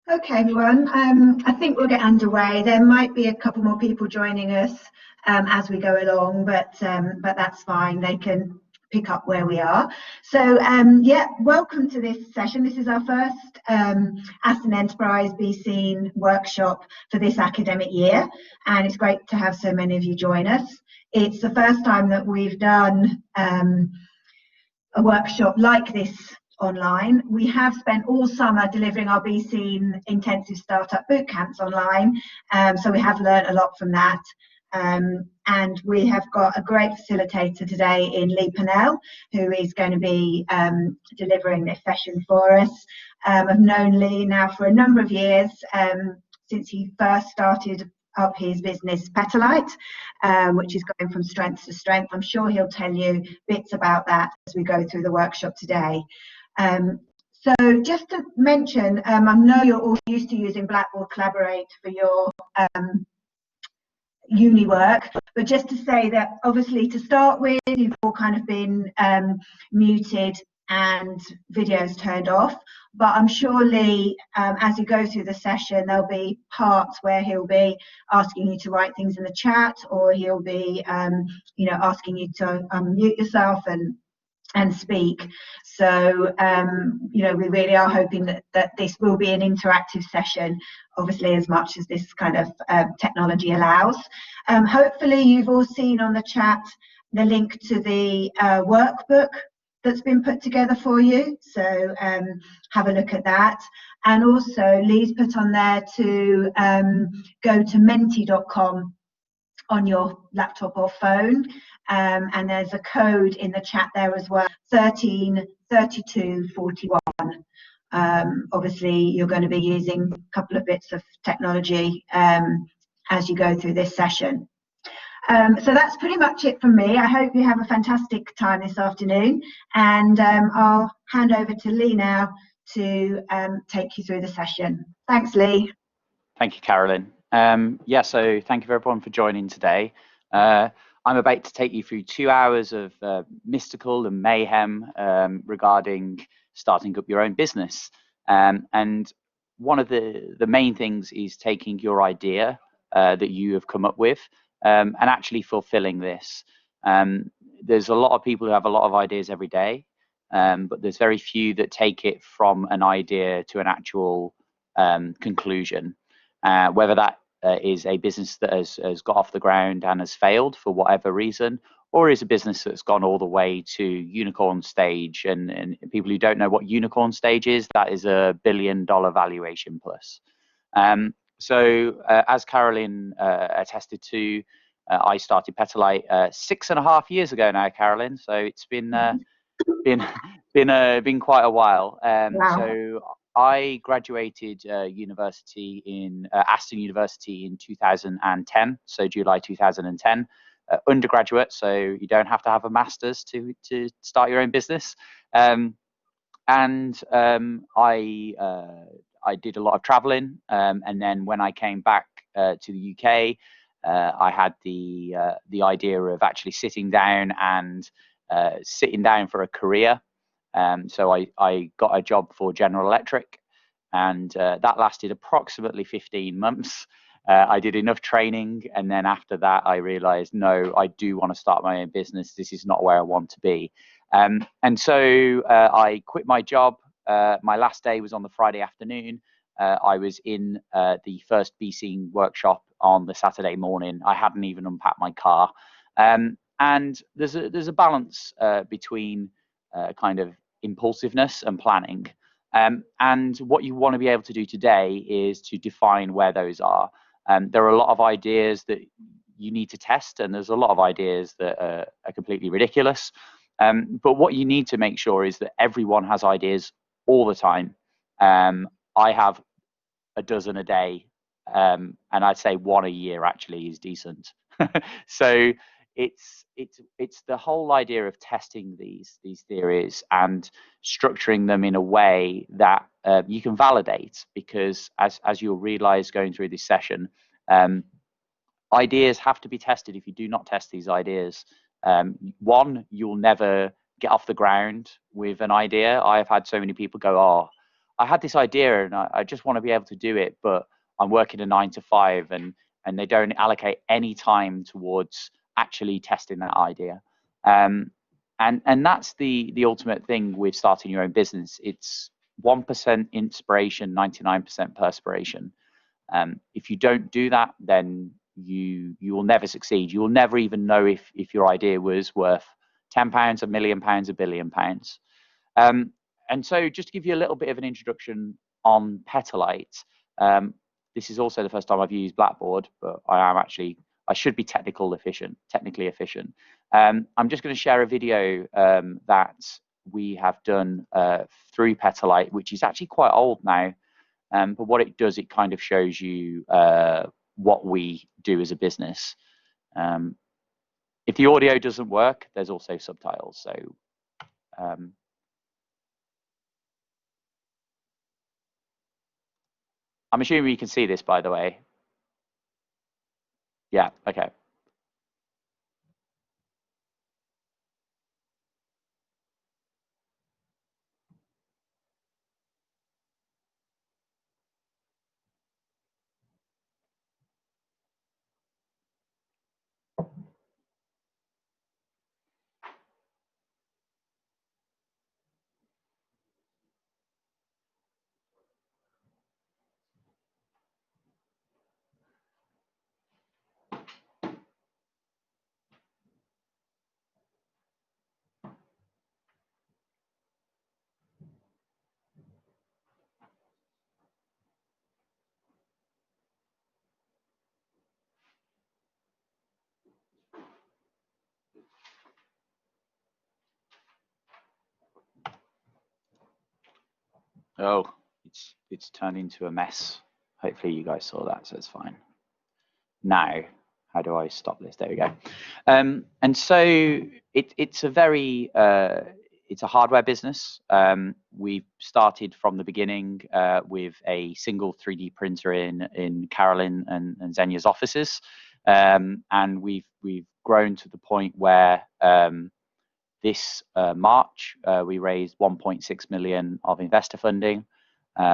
Okay, everyone. I think we'll get underway. There might be a couple more people joining us as we go along, but that's fine. They can pick up where we are. So, yeah, welcome to this session. This is our first Aston Enterprise Be Seen workshop for this academic year, and it's great to have so many of you join us. It's the first time that we've done a workshop like this online. We have spent all summer delivering our Be Seen intensive startup boot camps online, so we have learned a lot from that. And we have got a great facilitator today in Leigh Purnell, who is going to be delivering this session for us. I've known Leigh now for a number of years, since he first started up his business Petalite, which is going from strength to strength. I'm sure he'll tell you bits about that as we go through the workshop today. So just to mention, I know you're all used to using Blackboard Collaborate for your uni work, but just to say that obviously to start with, you've all kind of been muted and videos turned off, but I'm sure Leigh, as you go through the session, there'll be parts where he'll be asking you to write things in the chat, or he'll be asking you to unmute yourself and speak. So we really are hoping that this will be an interactive session, obviously, as much as this kind of technology allows. Hopefully you've all seen on the chat the link to the workbook that's been put together for you, so have a look at that. And also Leigh's put on there to go to menti.com on your laptop or phone, and there's a code in the chat there as well, 133241. Obviously you're going to be using a couple of bits of technology as you go through this session. So that's pretty much it from me. I hope you have a fantastic time this afternoon, and I'll hand over to Leigh now to take you through the session. Thanks, Leigh. Thank you, Carolyn. So thank you everyone for joining today. I'm about to take you through 2 hours of mystical and mayhem regarding starting up your own business. And one of the main things is taking your idea that you have come up with and actually fulfilling this. There's a lot of people who have a lot of ideas every day, but there's very few that take it from an idea to an actual conclusion. Whether that is a business that has got off the ground and has failed for whatever reason, or is a business that's gone all the way to unicorn stage. And people who don't know what unicorn stage is, that is $1 billion valuation plus. As Carolyn attested to, I started Petalite 6.5 years ago now, Carolyn. So it's been quite a while. Wow. So I graduated university in Aston University in 2010, so July 2010. Undergraduate, so you don't have to have a master's to start your own business. I did a lot of traveling, and then when I came back to the UK, I had the idea of actually sitting down for a career. So I got a job for General Electric, and that lasted approximately 15 months. I did enough training, and then after that I realized, no, I do want to start my own business. This is not where I want to be. So I quit my job. My last day was on the Friday afternoon. I was in the first Be Seen workshop on the Saturday morning. I hadn't even unpacked my car. And there's a balance between kind of impulsiveness and planning. And what you want to be able to do today is to define where those are. There are a lot of ideas that you need to test, and there's a lot of ideas that are completely ridiculous. But what you need to make sure is that everyone has ideas all the time. I have a dozen a day, and I'd say one a year actually is decent. So it's the whole idea of testing these theories and structuring them in a way that you can validate, because as you'll realize going through this session, ideas have to be tested. If you do not test these ideas, one, you'll never get off the ground with an idea. I have had so many people go, oh, I had this idea and I just want to be able to do it, but I'm working a 9 to 5 and they don't allocate any time towards actually testing that idea. And that's the ultimate thing with starting your own business. It's 1% inspiration, 99% perspiration. If you don't do that, then you will never succeed. You will never even know if your idea was worth £10, £1 million, £1 billion. And so just to give you a little bit of an introduction on Petalite, this is also the first time I've used Blackboard, but I should be technically efficient. I'm just going to share a video that we have done through Petalite, which is actually quite old now. But what it does, it kind of shows you what we do as a business. If the audio doesn't work, there's also subtitles. So I'm assuming you can see this, by the way. Yeah, okay. Oh, it's turned into a mess. Hopefully you guys saw that, so it's fine. Now, how do I stop this? There we go. And so it's a very it's a hardware business. We've started from the beginning with a single 3D printer in Carolyn and Xenia's offices, and we've grown to the point where this March we raised 1.6 million of investor funding,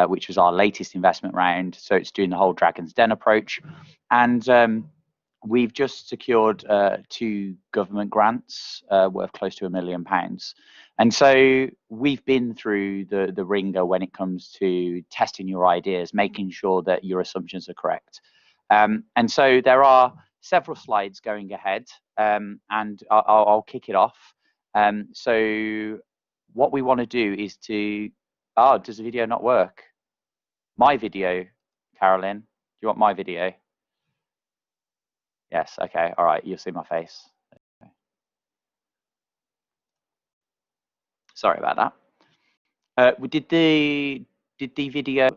which was our latest investment round. So it's doing the whole Dragon's Den approach, and we've just secured 2 government grants worth close to £1 million. And so we've been through the ringer when it comes to testing your ideas, making sure that your assumptions are correct. And so there are several slides going ahead, and I'll kick it off. So what we want to do is to, does the video not work? My video, Carolyn, do you want my video? Yes, okay, all right, you'll see my face. Okay. Sorry about that. Did the video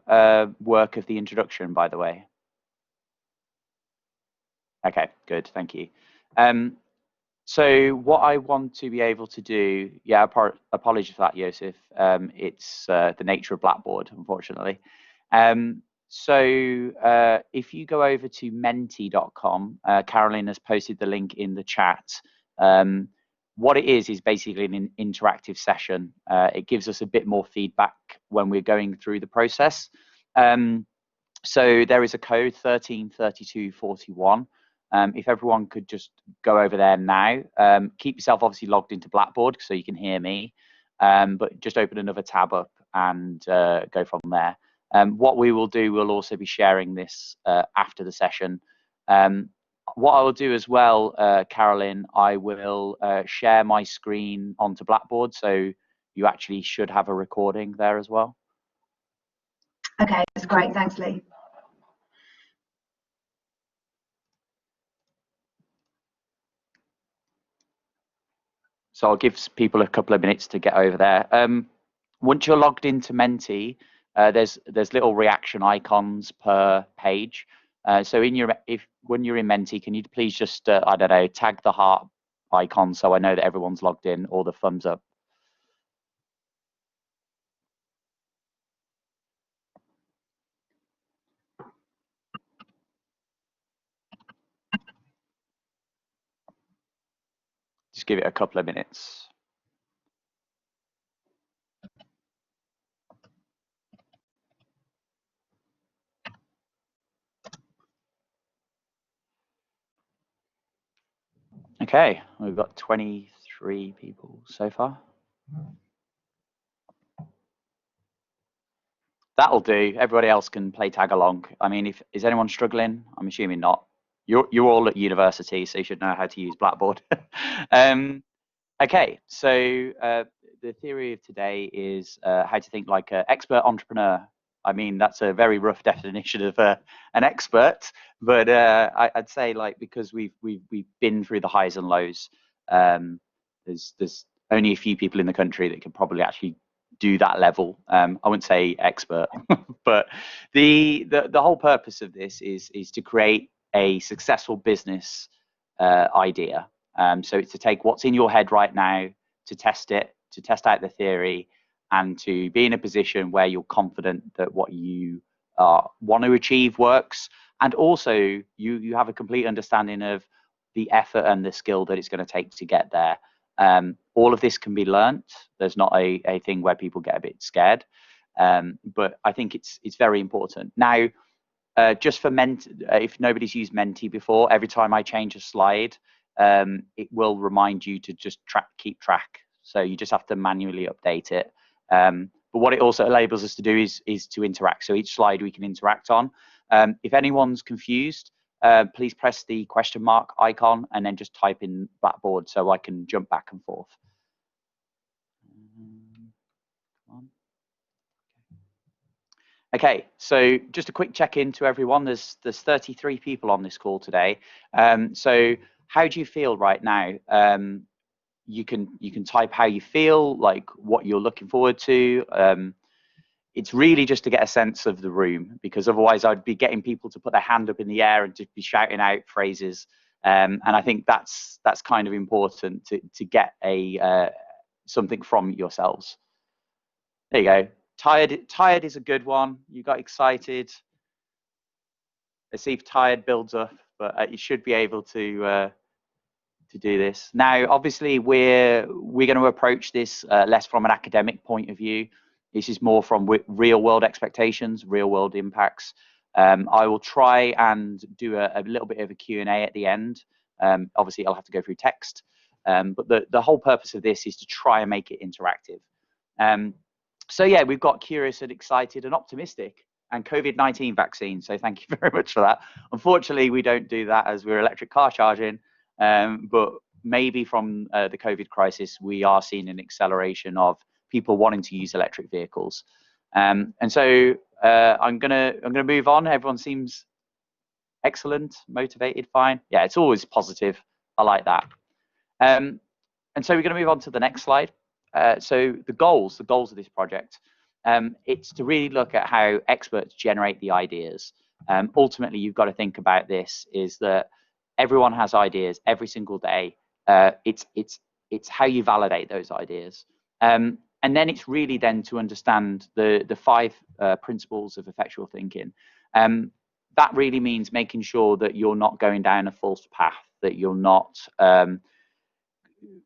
work of the introduction, by the way? Okay, good, thank you. So what I want to be able to do, yeah, apologies for that, Joseph. It's the nature of Blackboard, unfortunately. So if you go over to menti.com, Caroline has posted the link in the chat. What it is basically an interactive session. It gives us a bit more feedback when we're going through the process. So there is a code 133241. If everyone could just go over there now, keep yourself obviously logged into Blackboard so you can hear me, but just open another tab up and go from there. What we will do, we'll also be sharing this after the session. What I will do as well, Carolyn, I will share my screen onto Blackboard, so you actually should have a recording there as well. Okay, that's great. Thanks, Leigh. So I'll give people a couple of minutes to get over there. Once you're logged into Menti, there's little reaction icons per page. So when you're in Menti, can you please just I don't know, tag the heart icon so I know that everyone's logged in, or the thumbs up. Just give it a couple of minutes. Okay, we've got 23 people so far. That'll do. Everybody else can play tag along. I mean, if is anyone struggling? I'm assuming not. You're all at university, so you should know how to use Blackboard. Okay, so the theory of today is how to think like an expert entrepreneur. I mean, that's a very rough definition of an expert, but I'd say like because we've been through the highs and lows. There's only a few people in the country that can probably actually do that level. I wouldn't say expert, but the whole purpose of this is to create a successful business idea. So it's to take what's in your head right now, to test it, to test out the theory, and to be in a position where you're confident that what you want to achieve works, and also you have a complete understanding of the effort and the skill that it's going to take to get there. All of this can be learnt. There's not a thing where people get a bit scared, but I think it's very important. Now, just for if nobody's used Menti before, every time I change a slide, it will remind you to just keep track. So you just have to manually update it. But what it also enables us to do is to interact. So each slide we can interact on. If anyone's confused, please press the question mark icon and then just type in Blackboard so I can jump back and forth. Okay, so just a quick check-in to everyone. There's 33 people on this call today. So how do you feel right now? You can type how you feel, like what you're looking forward to. It's really just to get a sense of the room, because otherwise I'd be getting people to put their hand up in the air and just be shouting out phrases. And I think that's kind of important to get something from yourselves. There you go. Tired is a good one. You got excited. Let's see if tired builds up, but you should be able to do this. Now, obviously, we're going to approach this less from an academic point of view. This is more from real world expectations, real world impacts. I will try and do a little bit of a Q&A at the end. Obviously, I'll have to go through text, but the whole purpose of this is to try and make it interactive. So yeah, we've got curious and excited and optimistic and COVID-19 vaccine. So thank you very much for that. Unfortunately, we don't do that as we're electric car charging, but maybe from the COVID crisis, we are seeing an acceleration of people wanting to use electric vehicles. And so I'm gonna move on. Everyone seems excellent, motivated, fine. Yeah, it's always positive. I like that. And so we're going to move on to the next slide. So the goals of this project, it's to really look at how experts generate the ideas. Ultimately, you've got to think about this, is that everyone has ideas every single day. It's how you validate those ideas. And then it's really then to understand the 5 principles of effectual thinking. That really means making sure that you're not going down a false path, that you're not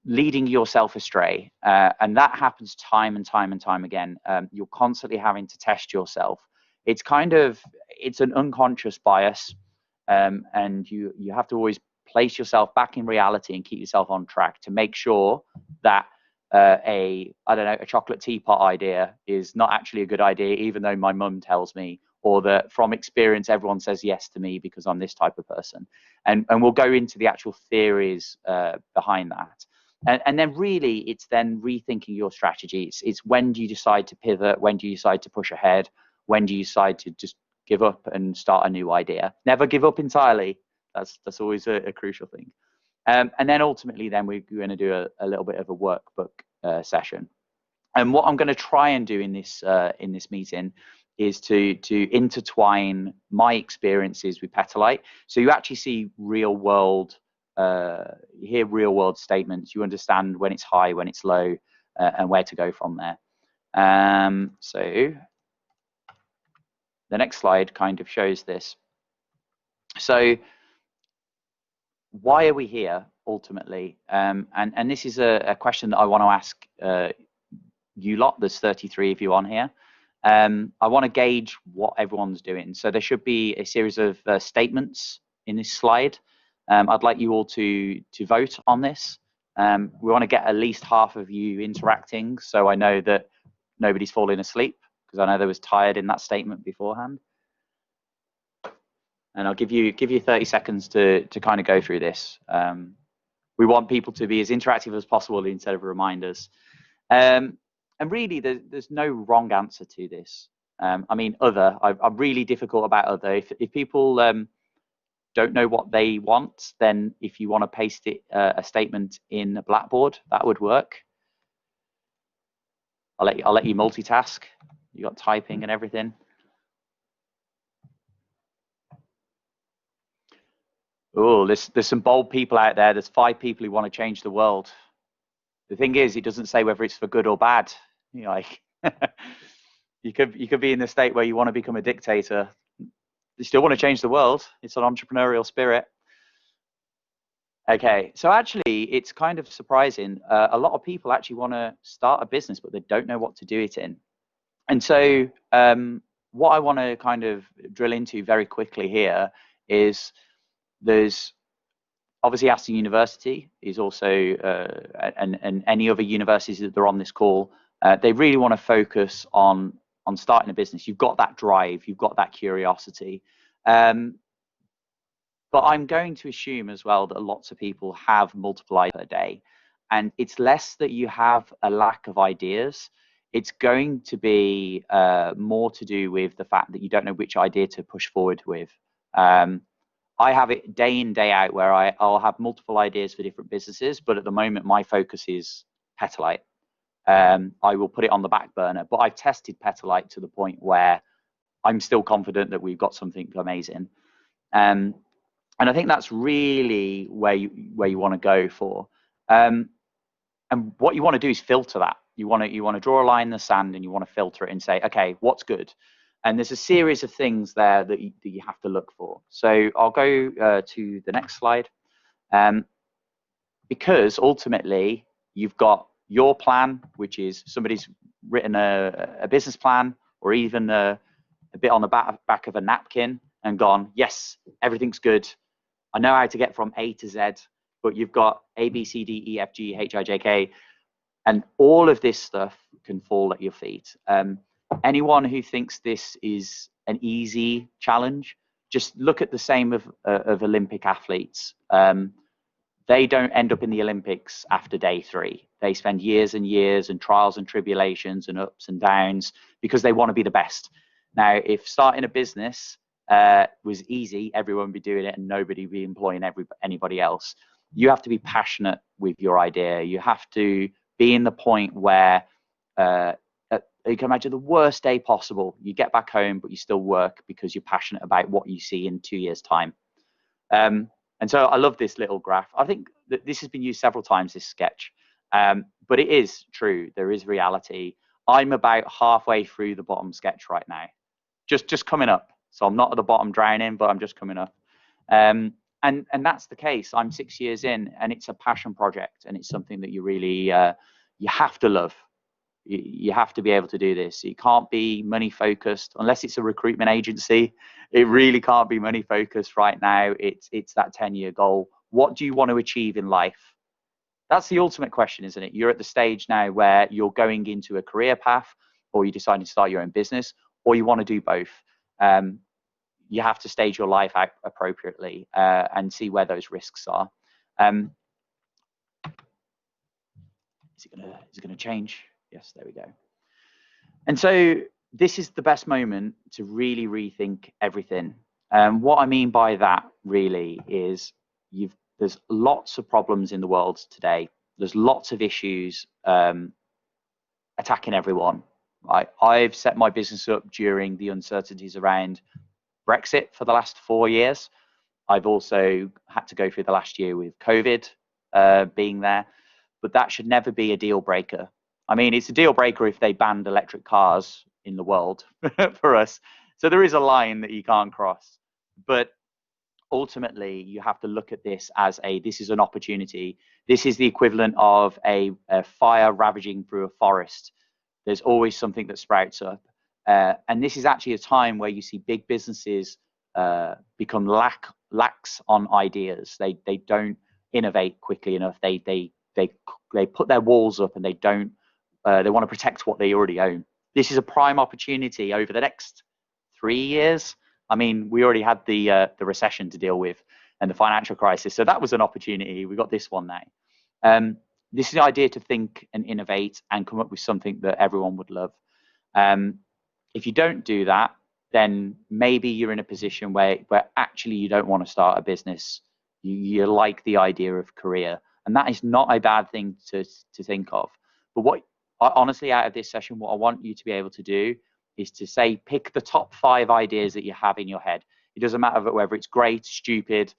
leading yourself astray, and that happens time and time again. You're constantly having to test yourself. It's an unconscious bias, and you have to always place yourself back in reality and keep yourself on track to make sure that a chocolate teapot idea is not actually a good idea, even though my mum tells me, or that from experience everyone says yes to me because I'm this type of person. And we'll go into the actual theories behind that. And then really it's then rethinking your strategy. It's when do you decide to pivot? When do you decide to push ahead? When do you decide to just give up and start a new idea? Never give up entirely. That's always a crucial thing. And then ultimately then we're going to do a little bit of a workbook session. And what I'm going to try and do in this meeting is to intertwine my experiences with Petalite. So you actually see real world, you hear real world statements, you understand when it's high, when it's low, and where to go from there. So the next slide kind of shows this. So why are we here ultimately? And this is a question that I want to ask you lot. There's 33 of you on here. I want to gauge what everyone's doing. So there should be a series of statements in this slide. I'd like you all to vote on this. We want to get at least half of you interacting, so I know that nobody's falling asleep, because I know they was tired in that statement beforehand. And I'll give you 30 seconds to kind of go through this. We want people to be as interactive as possible instead of reminders. And really, there's no wrong answer to this. I mean, I'm really difficult about other. If people don't know what they want, then if you want to paste it, a statement in a Blackboard, that would work. I'll let you multitask. You got typing and everything. Oh, there's some bold people out there. There's 5 people who want to change the world. The thing is, it doesn't say whether it's for good or bad. You know, like you could be in the state where you want to become a dictator. You still want to change the world. It's an entrepreneurial spirit. Okay, so actually, it's kind of surprising. A lot of people actually want to start a business, but they don't know what to do it in. And so, what I want to kind of drill into very quickly here is there's obviously Aston University is also, and any other universities that are on this call, they really want to focus on starting a business. You've got that drive, you've got that curiosity. But I'm going to assume as well that lots of people have multiple ideas per day. And it's less that you have a lack of ideas. It's going to be more to do with the fact that you don't know which idea to push forward with. I have it day in, day out where I'll have multiple ideas for different businesses, but at the moment my focus is Petalite. I will put it on the back burner, but I've tested Petalite to the point where I'm still confident that we've got something amazing. And I think that's really where you want to go for. And what you want to do is filter that. You want to draw a line in the sand and you want to filter it and say, okay, what's good? And there's a series of things there that you have to look for. So I'll go to the next slide. Because ultimately, you've got your plan, which is somebody's written a business plan or even a bit on the back of a napkin and gone, yes, everything's good. I know how to get from A to Z, but you've got A, B, C, D, E, F, G, H, I, J, K, and all of this stuff can fall at your feet. Anyone who thinks this is an easy challenge, just look at the same of Olympic athletes. They don't end up in the Olympics after day 3. They spend years and years and trials and tribulations and ups and downs because they want to be the best. Now, if starting a business was easy, everyone would be doing it and nobody would be employing anybody else. You have to be passionate with your idea. You have to be in the point where you can imagine the worst day possible. You get back home, but you still work because you're passionate about what you see in 2 years' time. And so I love this little graph. I think that this has been used several times, this sketch, but it is true. There is reality. I'm about halfway through the bottom sketch right now, just coming up. So I'm not at the bottom drowning, but I'm just coming up. And that's the case. I'm 6 years in, and it's a passion project, and it's something that you really you have to love. You have to be able to do this. It can't be money focused unless it's a recruitment agency. It really can't be money focused right now. It's that 10-year goal. What do you want to achieve in life? That's the ultimate question, isn't it? You're at the stage now where you're going into a career path, or you decide to start your own business, or you want to do both. You have to stage your life out appropriately and see where those risks are. Is it gonna change? Yes, there we go. And so this is the best moment to really rethink everything. What I mean by that really is there's lots of problems in the world today. There's lots of issues attacking everyone. Right? I've set my business up during the uncertainties around Brexit for the last 4 years. I've also had to go through the last year with COVID being there, but that should never be a deal breaker. I mean, it's a deal breaker if they banned electric cars in the world for us. So there is a line that you can't cross. But ultimately, you have to look at this as this is an opportunity. This is the equivalent of a fire ravaging through a forest. There's always something that sprouts up. And this is actually a time where you see big businesses become lack lacks on ideas. They don't innovate quickly enough. They put their walls up, and they don't. They want to protect what they already own. This is a prime opportunity over the next 3 years. I mean, we already had the recession to deal with and the financial crisis, so that was an opportunity. We got this one now. This is the idea to think and innovate and come up with something that everyone would love. If you don't do that, then maybe you're in a position where actually you don't want to start a business. You like the idea of career, and that is not a bad thing to think of. But what, honestly, out of this session, what I want you to be able to do is to say, pick the top 5 ideas that you have in your head. It doesn't matter whether it's great, stupid,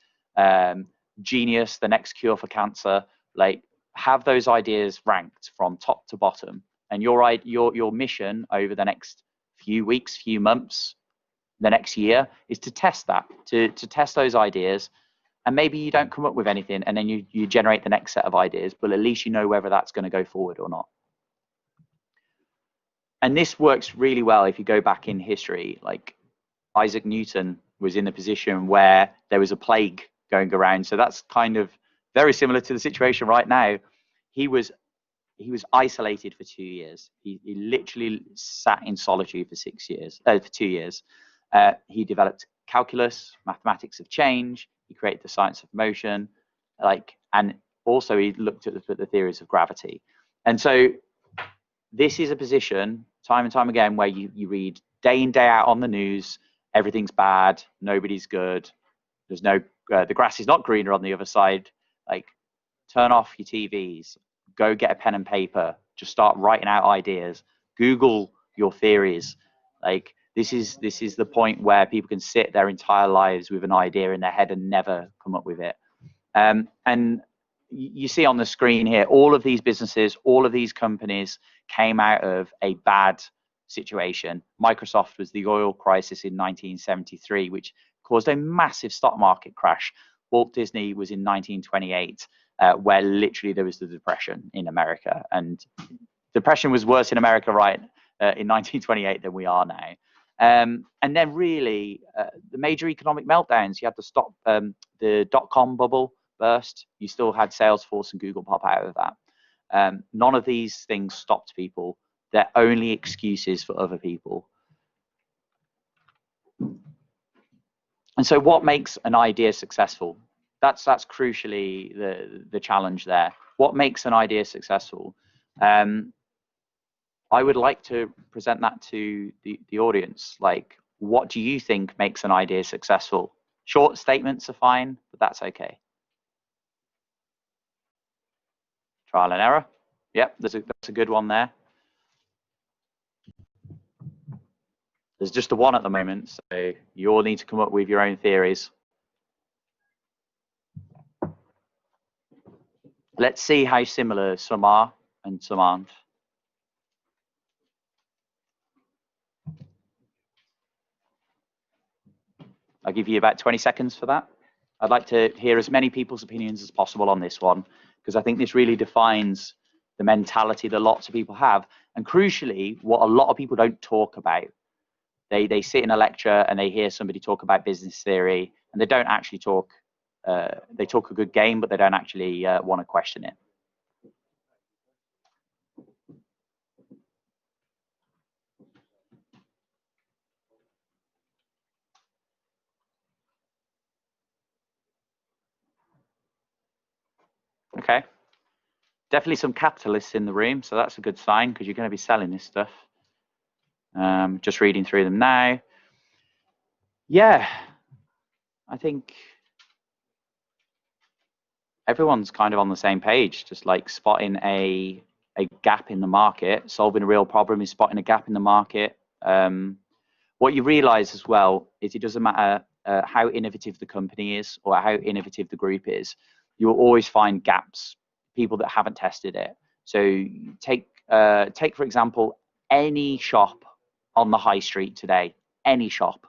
genius, the next cure for cancer. Like, have those ideas ranked from top to bottom, and your mission over the next few weeks, few months, the next year is to test that, to test those ideas. And maybe you don't come up with anything, and then you generate the next set of ideas, but at least you know whether that's going to go forward or not. And this works really well if you go back in history. Like, Isaac Newton was in the position where there was a plague going around. So that's kind of very similar to the situation right now. He was isolated for 2 years. He literally sat in solitude for 2 years. He developed calculus, mathematics of change. He created the science of motion, and also he looked at the theories of gravity. And so this is a position, time and time again, where you read day in, day out on the news, everything's bad, nobody's good, there's no, the grass is not greener on the other side. Like, turn off your TVs, go get a pen and paper, just start writing out ideas, Google your theories. Like, this is the point where people can sit their entire lives with an idea in their head and never come up with it. And you see on the screen here, all of these businesses, all of these companies came out of a bad situation. Microsoft was the oil crisis in 1973, which caused a massive stock market crash. Walt Disney was in 1928, where literally there was the Depression in America. And depression was worse in America, right, in 1928 than we are now. And then really, the major economic meltdowns, you had the dot-com bubble burst. You still had Salesforce and Google pop out of that. None of these things stopped people. They're only excuses for other people. And so what makes an idea successful? That's crucially the challenge there. What makes an idea successful? I would like to present that to the audience. Like, what do you think makes an idea successful? Short statements are fine, but that's okay. Trial and error. Yep, that's a good one there. There's just the one at the moment, so you all need to come up with your own theories. Let's see how similar some are and some aren't. I'll give you about 20 seconds for that. I'd like to hear as many people's opinions as possible on this one, because I think this really defines the mentality that lots of people have, and crucially, what a lot of people don't talk about. They sit in a lecture and they hear somebody talk about business theory, and they don't actually talk. They talk a good game, but they don't actually want to question it. Okay. Definitely some capitalists in the room, so that's a good sign, because you're going to be selling this stuff. Just reading through them now. Yeah, I think everyone's kind of on the same page, just like spotting a gap in the market. Solving a real problem is spotting a gap in the market. What you realize as well is it doesn't matter how innovative the company is or how innovative the group is, you'll always find gaps, people that haven't tested it. So take for example, any shop on the high street today, any shop,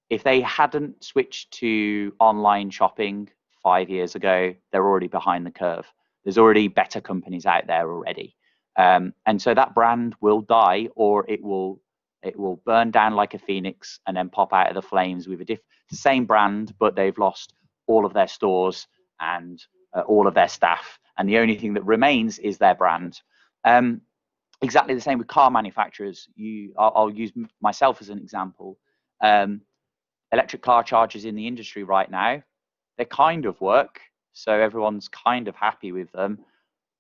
if they hadn't switched to online shopping 5 years ago, they're already behind the curve. There's already better companies out there already. And so that brand will die, or it will It will burn down like a phoenix and then pop out of the flames with the same brand, but they've lost all of their stores and all of their staff. And the only thing that remains is their brand. Exactly the same with car manufacturers. I'll use myself as an example. Electric car chargers in the industry right now, they kind of work. So everyone's kind of happy with them.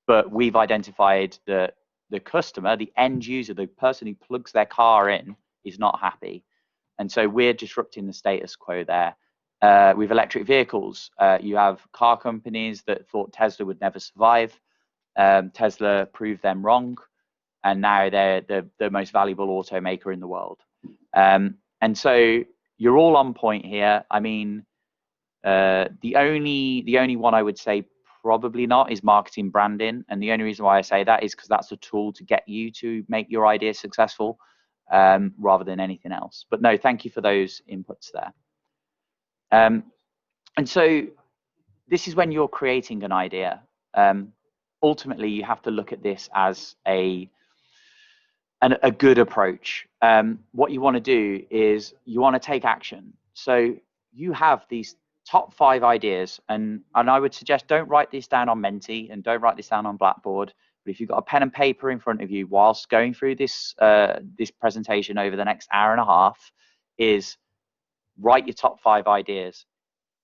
But we've identified that the customer, the end user, the person who plugs their car in is not happy. And so we're disrupting the status quo there. With electric vehicles, you have car companies that thought Tesla would never survive. Tesla proved them wrong. And now they're the most valuable automaker in the world. And so you're all on point here. I mean, the only one I would say probably not is marketing branding. And the only reason why I say that is because that's a tool to get you to make your idea successful rather than anything else. But no, thank you for those inputs there. And so this is when you're creating an idea. Ultimately, you have to look at this as a good approach. What you want to do is you want to take action. So you have these top 5 ideas, and I would suggest don't write this down on Menti and don't write this down on Blackboard. But if you've got a pen and paper in front of you whilst going through this this presentation over the next hour and a half, is write your top 5 ideas.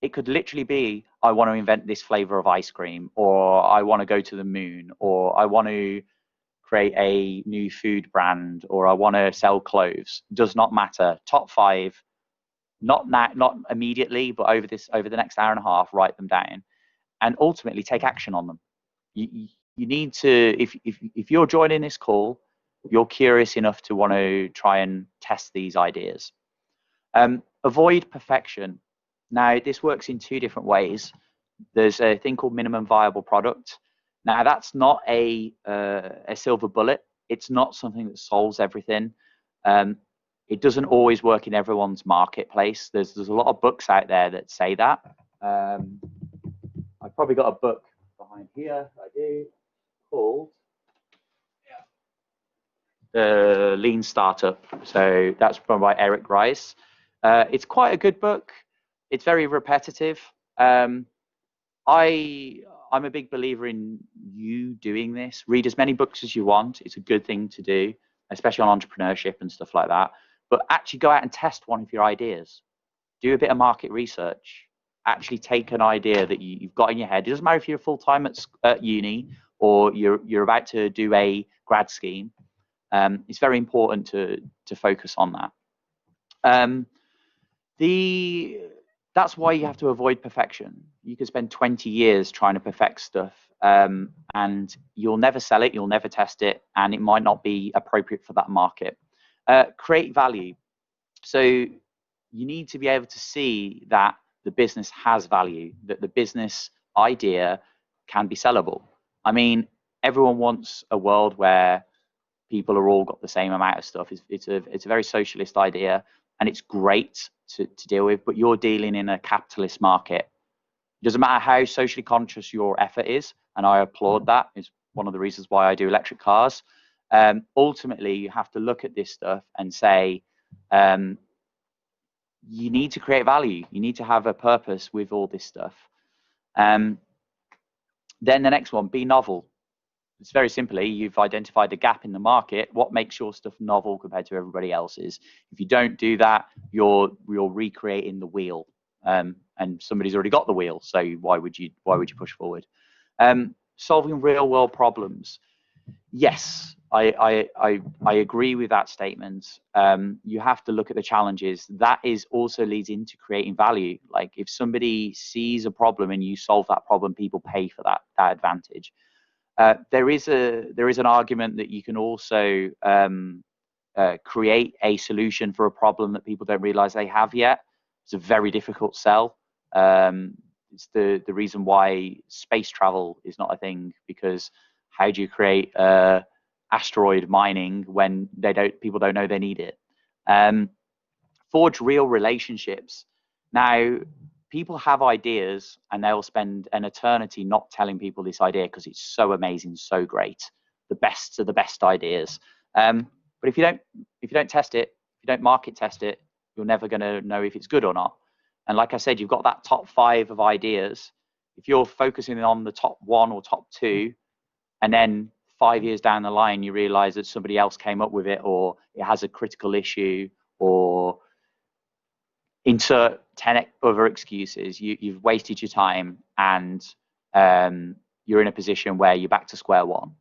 It could literally be, I want to invent this flavor of ice cream, or I want to go to the moon, or I want to create a new food brand, or I want to sell clothes. Does not matter. Top 5, not immediately, but over the next hour and a half, write them down, and ultimately take action on them. You need to, if you're joining this call, you're curious enough to want to try and test these ideas. Avoid perfection. Now, this works in 2 different ways. There's a thing called minimum viable product. Now, that's not a silver bullet. It's not something that solves everything. It doesn't always work in everyone's marketplace. There's a lot of books out there that say that. I've probably got a book behind here. I do, called Lean Startup. So that's by Eric Rice. It's quite a good book. It's very repetitive. I'm a big believer in you doing this. Read as many books as you want. It's a good thing to do, especially on entrepreneurship and stuff like that. But actually go out and test one of your ideas. Do a bit of market research. Actually take an idea that you've got in your head. It doesn't matter if you're full-time at uni or you're about to do a grad scheme. It's very important to focus on that. That's why you have to avoid perfection. You could spend 20 years trying to perfect stuff, and you'll never sell it, you'll never test it, and it might not be appropriate for that market. Create value. So you need to be able to see that the business has value, that the business idea can be sellable. I mean, everyone wants a world where people are all got the same amount of stuff. It's a very socialist idea, and it's great to deal with, but you're dealing in a capitalist market. It doesn't matter how socially conscious your effort is, and I applaud that. It's one of the reasons why I do electric cars. Ultimately, you have to look at this stuff and say, you need to create value. You need to have a purpose with all this stuff. Then the next one, be novel. It's very simply, you've identified the gap in the market. What makes your stuff novel compared to everybody else's? If you don't do that, you're recreating the wheel, and somebody's already got the wheel. So why would you push forward? Solving real world problems. Yes, I agree with that statement. You have to look at the challenges. That is also leads into creating value. Like if somebody sees a problem and you solve that problem, people pay for that advantage. There is an argument that you can also create a solution for a problem that people don't realize they have yet. It's a very difficult sell. It's the reason why space travel is not a thing, because how do you create asteroid mining when people don't know they need it? Forge real relationships. Now, people have ideas and they'll spend an eternity not telling people this idea because it's so amazing, so great. The best of the best ideas. But if you don't test it, if you don't market test it, you're never going to know if it's good or not. And like I said, you've got that top 5 of ideas. If you're focusing on the top 1 or top 2, and then 5 years down the line, you realize that somebody else came up with it, or it has a critical issue, or insert 10 other excuses, you've wasted your time, and you're in a position where you're back to square one.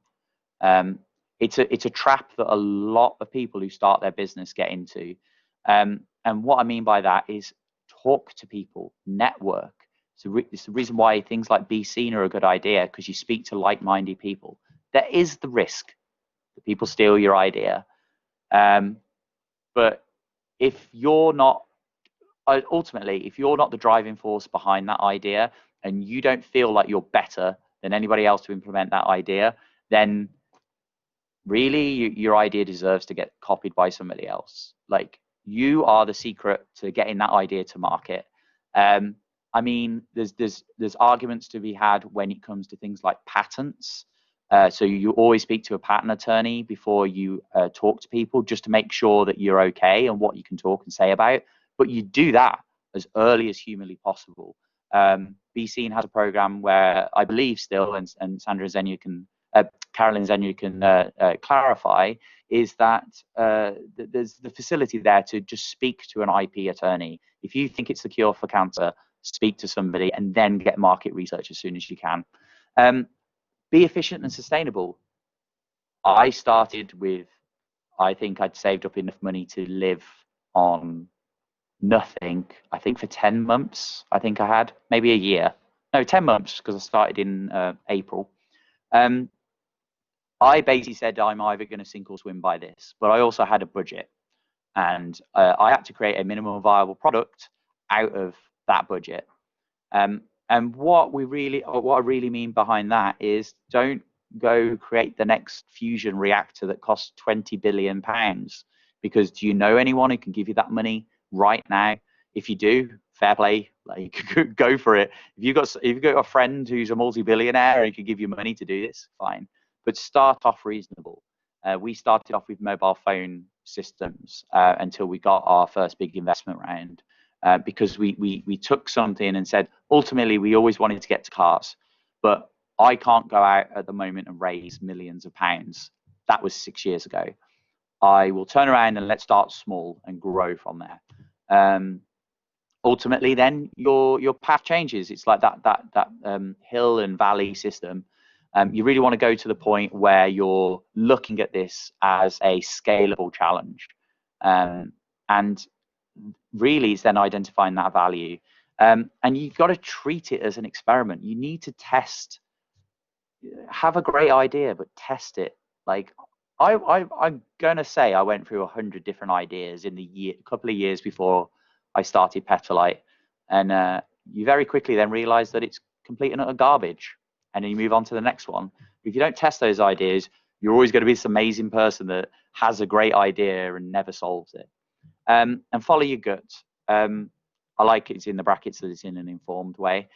It's a trap that a lot of people who start their business get into. And what I mean by that is talk to people, network. It's the reason why things like Be Seen are a good idea, because you speak to like-minded people. There is the risk that people steal your idea. But if you're not, ultimately, if you're not the driving force behind that idea, and you don't feel like you're better than anybody else to implement that idea, then really your idea deserves to get copied by somebody else. Like, you are the secret to getting that idea to market. I mean, there's arguments to be had when it comes to things like patents. So you always speak to a patent attorney before you talk to people, just to make sure that you're okay and what you can talk and say about. But you do that as early as humanly possible. Be Seen has a program where I believe still, and Sandra Zenu can, Carolyn Zenu can clarify, is that there's the facility there to just speak to an IP attorney. If you think it's the cure for cancer, speak to somebody and then get market research as soon as you can. Be efficient and sustainable. I started with, I think I'd saved up enough money to live on nothing, I think for 10 months, I think I had, maybe a year. No, 10 months, because I started in April. I basically said I'm either going to sink or swim by this, but I also had a budget, and I had to create a minimum viable product out of that budget. And what I really mean behind that is, don't go create the next fusion reactor that costs £20 billion, because do you know anyone who can give you that money right now? If you do, fair play, like go for it. If you've got a friend who's a multi-billionaire and can give you money to do this, fine. But start off reasonable. We started off with mobile phone systems until we got our first big investment round, because we took something and said, ultimately, we always wanted to get to cars, but I can't go out at the moment and raise millions of pounds. That was 6 years ago. I will turn around and let's start small and grow from there. Ultimately, then your path changes. It's like that hill and valley system. You really want to go to the point where you're looking at this as a scalable challenge, and really it's then identifying that value. And you've got to treat it as an experiment. You need to test. Have a great idea, but test it. Like, I'm gonna say I went through 100 different ideas in the couple of years before I started Petalite, and you very quickly then realize that it's complete and utter garbage, and then you move on to the next one. If you don't test those ideas, you're always going to be this amazing person that has a great idea and never solves it. And follow your gut. I like it's in the brackets that it's in an informed way,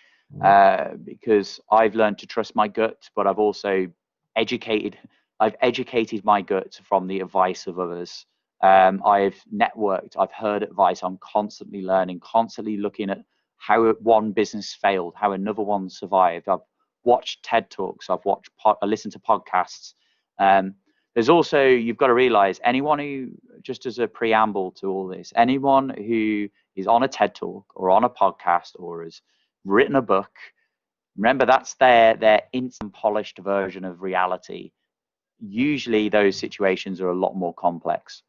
because I've learned to trust my gut, but I've also educated my gut from the advice of others. I've networked, I've heard advice, I'm constantly learning, constantly looking at how one business failed, how another one survived. I've watched TED Talks, I listened to podcasts. There's also, you've got to realize, anyone who, just as a preamble to all this, anyone who is on a TED Talk or on a podcast or has written a book, remember that's their instant polished version of reality. Usually those situations are a lot more complex.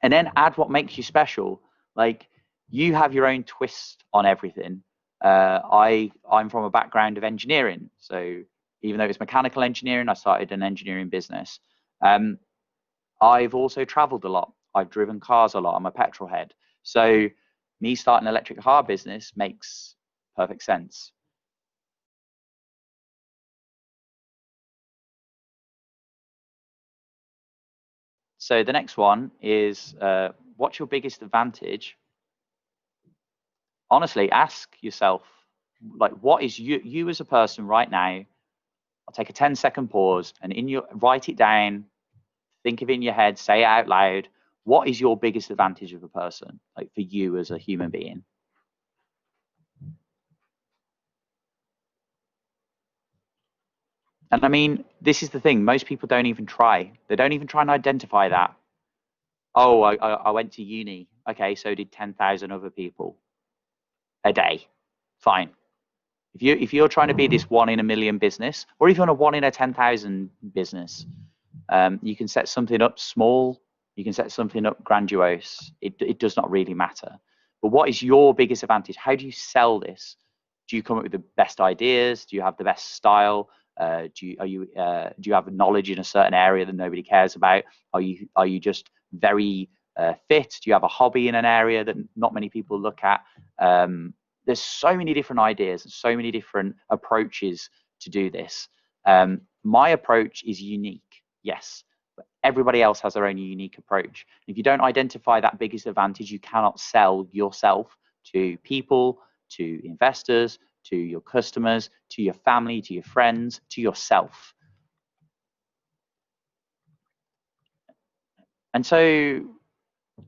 And then add what makes you special. Like, you have your own twist on everything. I'm from a background of engineering, so even though it's mechanical engineering, I started an engineering business. I've also traveled a lot. I've driven cars a lot. I'm a petrol head. So me starting an electric car business makes perfect sense. So the next one is, what's your biggest advantage? Honestly, ask yourself, like, what is you as a person right now? I'll take a 10-second pause and write it down. think of it in your head, say it out loud. What is your biggest advantage of a person, like for you as a human being? And I mean, this is the thing, most people don't even try. They don't even try and identify that. Oh, I went to uni. Okay, so did 10,000 other people a day. Fine. If you're trying to be this 1 in a million business, or even a 1 in a 10,000 business, you can set something up small, you can set something up grandiose. It does not really matter. But what is your biggest advantage? How do you sell this? Do you come up with the best ideas? Do you have the best style? Do you have knowledge in a certain area that nobody cares about? Are you just very fit? Do you have a hobby in an area that not many people look at? There's so many different ideas and so many different approaches to do this. My approach is unique, yes, but everybody else has their own unique approach. If you don't identify that biggest advantage, you cannot sell yourself to people, to investors, to your customers, to your family, to your friends, to yourself. And so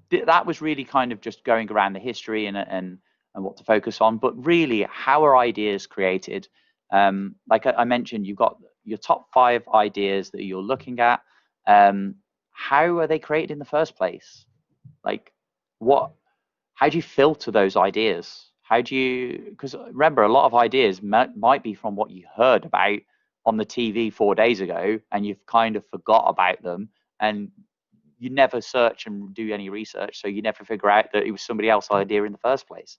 that was really kind of just going around the history and what to focus on. But really, how are ideas created? Like I mentioned, you've got your top 5 ideas that you're looking at. How are they created in the first place? Like, how do you filter those ideas? Because remember, a lot of ideas might be from what you heard about on the TV 4 days ago, and you've kind of forgot about them, and you never search and do any research, so you never figure out that it was somebody else's idea in the first place.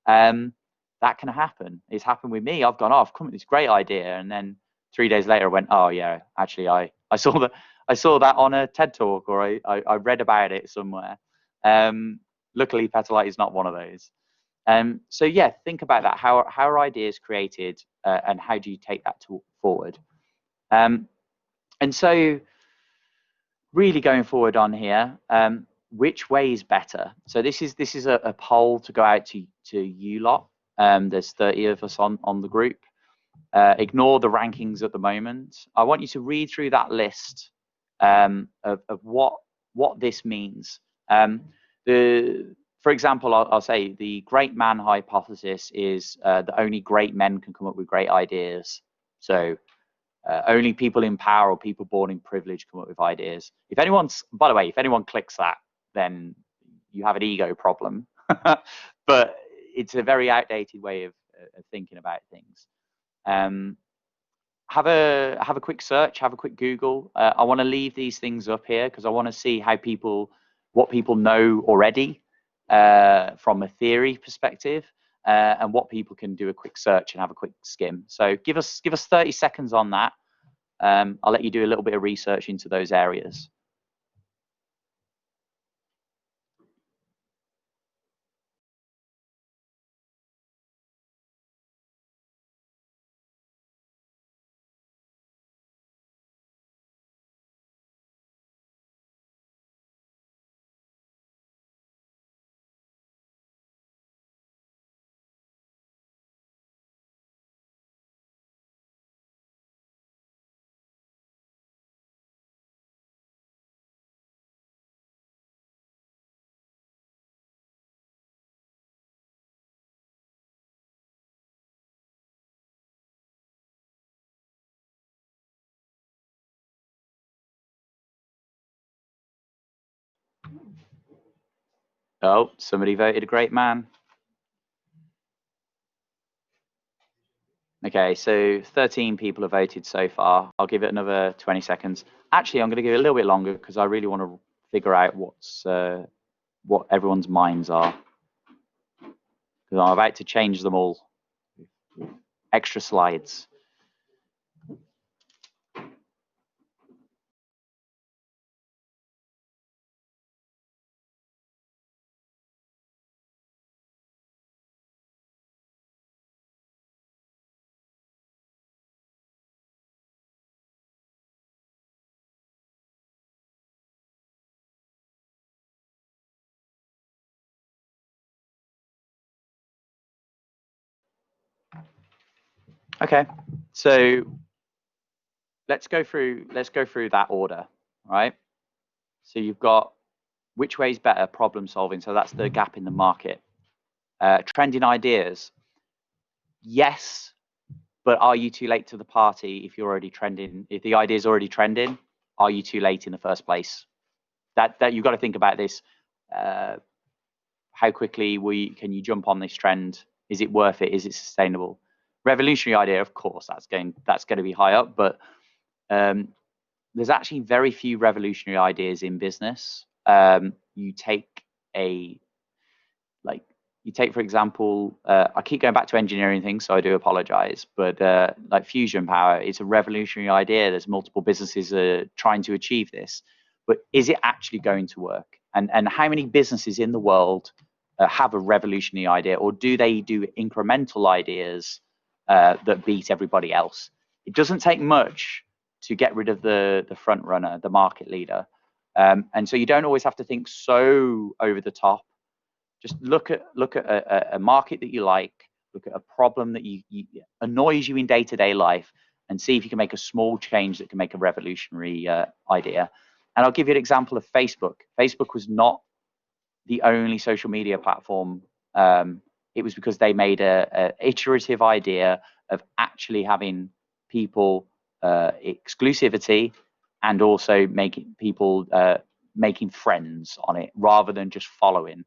That can happen. It's happened with me. I've gone, oh, I've come up with this great idea, and then 3 days later, I went, oh yeah, actually, I saw that on a TED talk, or I read about it somewhere. Luckily, Petalite is not one of those. So yeah, think about that. How are ideas created, and how do you take that forward? And so, really going forward on here, which way is better? So this is a poll to go out to you lot. There's 30 of us on the group. Ignore the rankings at the moment. I want you to read through that list of what this means. For example, I'll say the great man hypothesis is that only great men can come up with great ideas. So only people in power or people born in privilege come up with ideas. By the way, if anyone clicks that, then you have an ego problem. But it's a very outdated way of thinking about things. Have a quick search, have a quick Google. I want to leave these things up here because I want to see what people know already from a theory perspective, and what people can do a quick search and have a quick skim. So give us 30 seconds on that. I'll let you do a little bit of research into those areas. Oh, somebody voted a great man. Okay, so 13 people have voted so far. I'll give it another 20 seconds. Actually, I'm going to give it a little bit longer because I really want to figure out what everyone's minds are. Because I'm about to change them all. Extra slides. Okay, so let's go through that order, right? So you've got which way is better, problem solving. So that's the gap in the market. Trending ideas. Yes, but are you too late to the party if you're already trending? If the idea is already trending, are you too late in the first place? That you've got to think about this. How quickly can you jump on this trend? Is it worth it? Is it sustainable? Revolutionary idea, of course, that's going to be high up, but there's actually very few revolutionary ideas in business. You take, for example, I keep going back to engineering things, so I do apologize, but like fusion power, it's a revolutionary idea. There's multiple businesses trying to achieve this, but is it actually going to work? And how many businesses in the world have a revolutionary idea, or do they do incremental ideas that beat everybody else? It doesn't take much to get rid of the front runner, the market leader. And so you don't always have to think so over the top. Just look at a market that you like, look at a problem that annoys you in day-to-day life, and see if you can make a small change that can make a revolutionary idea. And I'll give you an example of Facebook. Facebook was not the only social media platform. It was because they made a iterative idea of actually having people exclusivity, and also making people making friends on it rather than just following.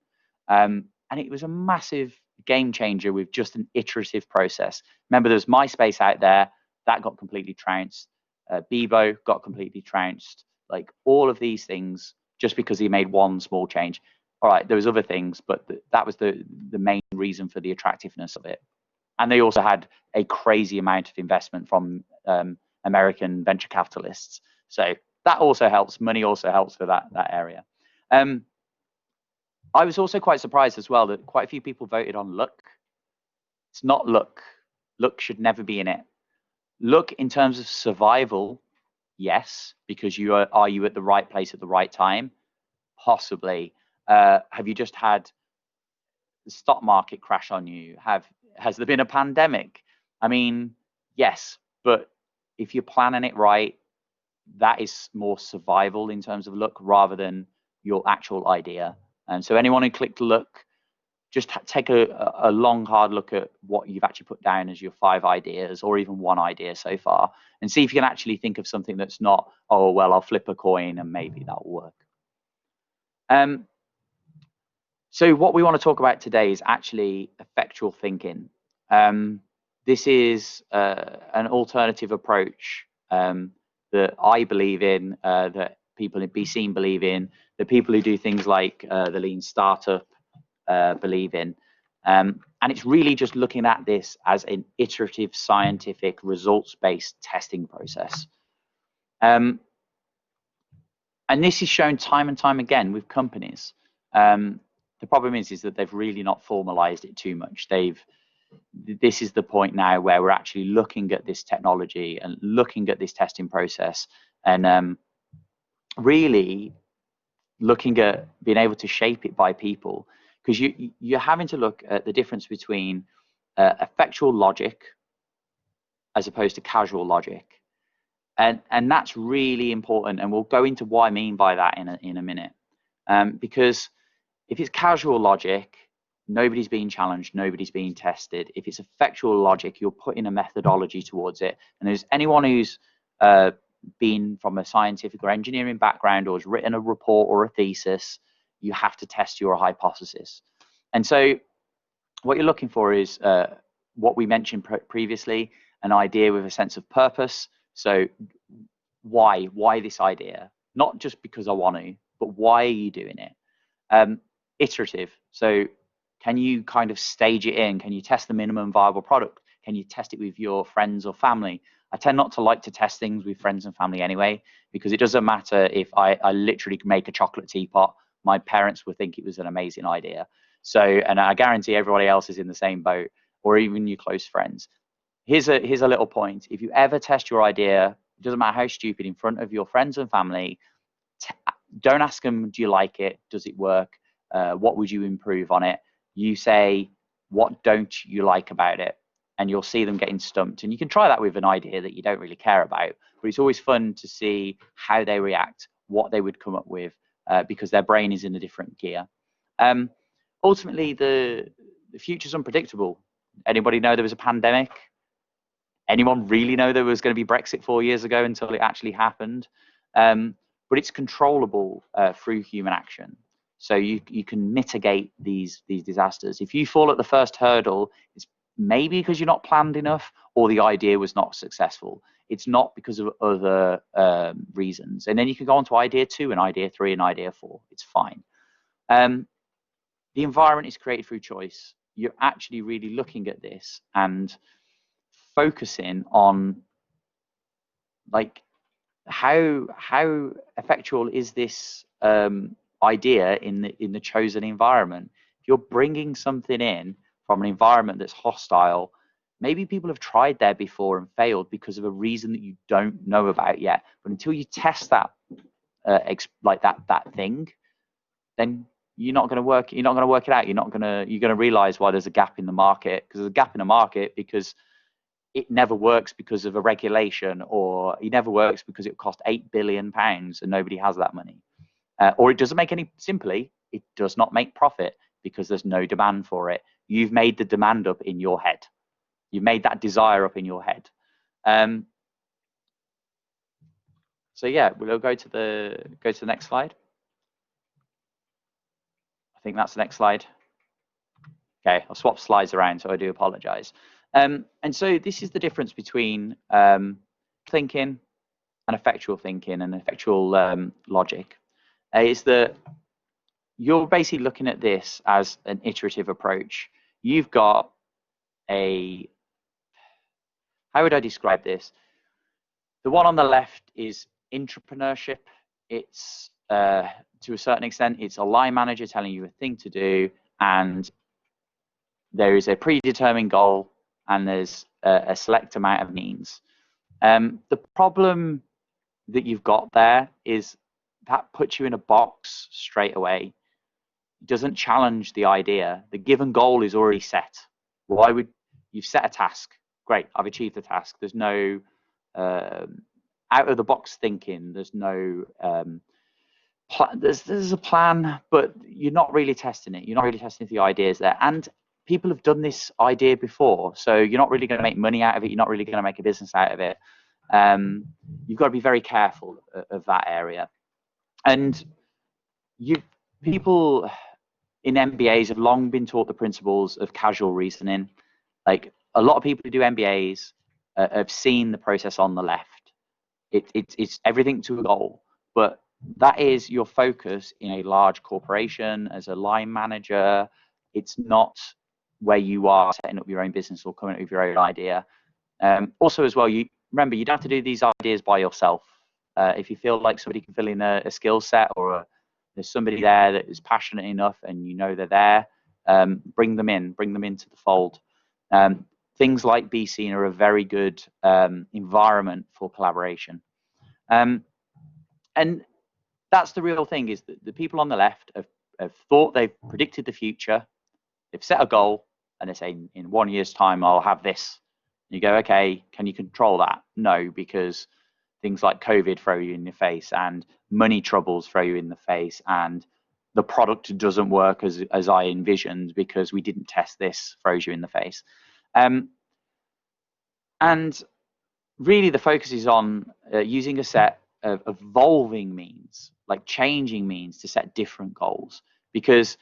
And it was a massive game changer with just an iterative process. Remember, there's MySpace out there that got completely trounced. Bebo got completely trounced. Like all of these things, just because he made one small change. All right, there was other things, but that was the main reason for the attractiveness of it. And they also had a crazy amount of investment from American venture capitalists. So that also helps. Money also helps for that area. I was also quite surprised as well that quite a few people voted on luck. It's not luck. Luck should never be in it. Luck in terms of survival, yes, because are you at the right place at the right time? Possibly. Have you just had the stock market crash on you? Has there been a pandemic? I mean, yes, but if you're planning it right, that is more survival in terms of luck rather than your actual idea. And so anyone who clicked luck, just take a long, hard look at what you've actually put down as your 5 ideas, or even 1 idea so far, and see if you can actually think of something that's not, oh, well, I'll flip a coin and maybe that'll work. So what we want to talk about today is actually effectual thinking. This is an alternative approach that I believe in, that people at BC believe in, that people who do things like the lean startup believe in. And it's really just looking at this as an iterative, scientific, results-based testing process. And this is shown time and time again with companies. The problem is that they've really not formalized it too much. This is the point now where we're actually looking at this technology and looking at this testing process, and really looking at being able to shape it by people, because you're having to look at the difference between effectual logic as opposed to casual logic, and that's really important, and we'll go into what I mean by that in a minute. Because if it's casual logic, nobody's being challenged, nobody's being tested. If it's effectual logic, you're putting a methodology towards it. And there's anyone who's been from a scientific or engineering background, or has written a report or a thesis, you have to test your hypothesis. And so what you're looking for is what we mentioned previously, an idea with a sense of purpose. So why this idea? Not just because I want to, but why are you doing it? Iterative. So can you kind of stage it in? Can you test the minimum viable product? Can you test it with your friends or family? I tend not to like to test things with friends and family anyway, because it doesn't matter if I literally make a chocolate teapot, my parents would think it was an amazing idea. So, and I guarantee everybody else is in the same boat, or even your close friends. Here's a little point. If you ever test your idea, it doesn't matter how stupid, in front of your friends and family, don't ask them, do you like it? Does it work? What would you improve on it? You say, what don't you like about it? And you'll see them getting stumped. And you can try that with an idea that you don't really care about, but it's always fun to see how they react, what they would come up with, because their brain is in a different gear. Ultimately, the future's unpredictable. Anybody know there was a pandemic? Anyone really know there was going to be Brexit 4 years ago until it actually happened? But it's controllable through human action. So you can mitigate these disasters. If you fall at the first hurdle, it's maybe because you're not planned enough or the idea was not successful. It's not because of other reasons. And then you can go on to idea 2 and idea 3 and idea 4. It's fine. The environment is created through choice. You're actually really looking at this and focusing on, like, how effectual is this idea in the chosen environment. If you're bringing something in from an environment that's hostile, maybe people have tried there before and failed because of a reason that you don't know about yet. But until you test that, like that thing, then you're not going to work. You're not going to work it out. You're going to realize why there's a gap in the market, because there's a gap in the market because it never works because of a regulation, or it never works because it cost £8 billion and nobody has that money. Or it doesn't make it does not make profit because there's no demand for it. You've made the demand up in your head. You've made that desire up in your head. So yeah, we'll go to the next slide. I think that's the next slide. Okay, I'll swap slides around, so I do apologize. And so this is the difference between thinking and effectual thinking and effectual logic. Is that you're basically looking at this as an iterative approach. You've got how would I describe this? The one on the left is entrepreneurship. It's to a certain extent, it's a line manager telling you a thing to do, and there is a predetermined goal, and there's a select amount of means. The problem that you've got there is that puts you in a box straight away. It doesn't challenge the idea. The given goal is already set. Why would you've set a task? Great, I've achieved the task. There's no out of the box thinking. There's no there's a plan, but you're not really testing it. You're not really testing the ideas there. And people have done this idea before, so you're not really going to make money out of it. You're not really going to make a business out of it. You've got to be very careful of that area. And people in MBAs have long been taught the principles of causal reasoning. Like, a lot of people who do MBAs have seen the process on the left. It's everything to a goal, but that is your focus in a large corporation as a line manager. It's not where you are setting up your own business or coming up with your own idea. Also, as well, remember, you don't have to do these ideas by yourself. If you feel like somebody can fill in a skill set, or there's somebody there that is passionate enough and you know they're there, bring them into the fold. Things like Be Seen are a very good environment for collaboration. And that's the real thing, is that the people on the left have thought they've predicted the future. They've set a goal and they say, in 1 year's time, I'll have this. You go, okay, can you control that? No, because things like COVID throw you in the face, and money troubles throw you in the face, and the product doesn't work as I envisioned because we didn't test this, throws you in the face. And really the focus is on using a set of evolving means, like changing means, to set different goals. Because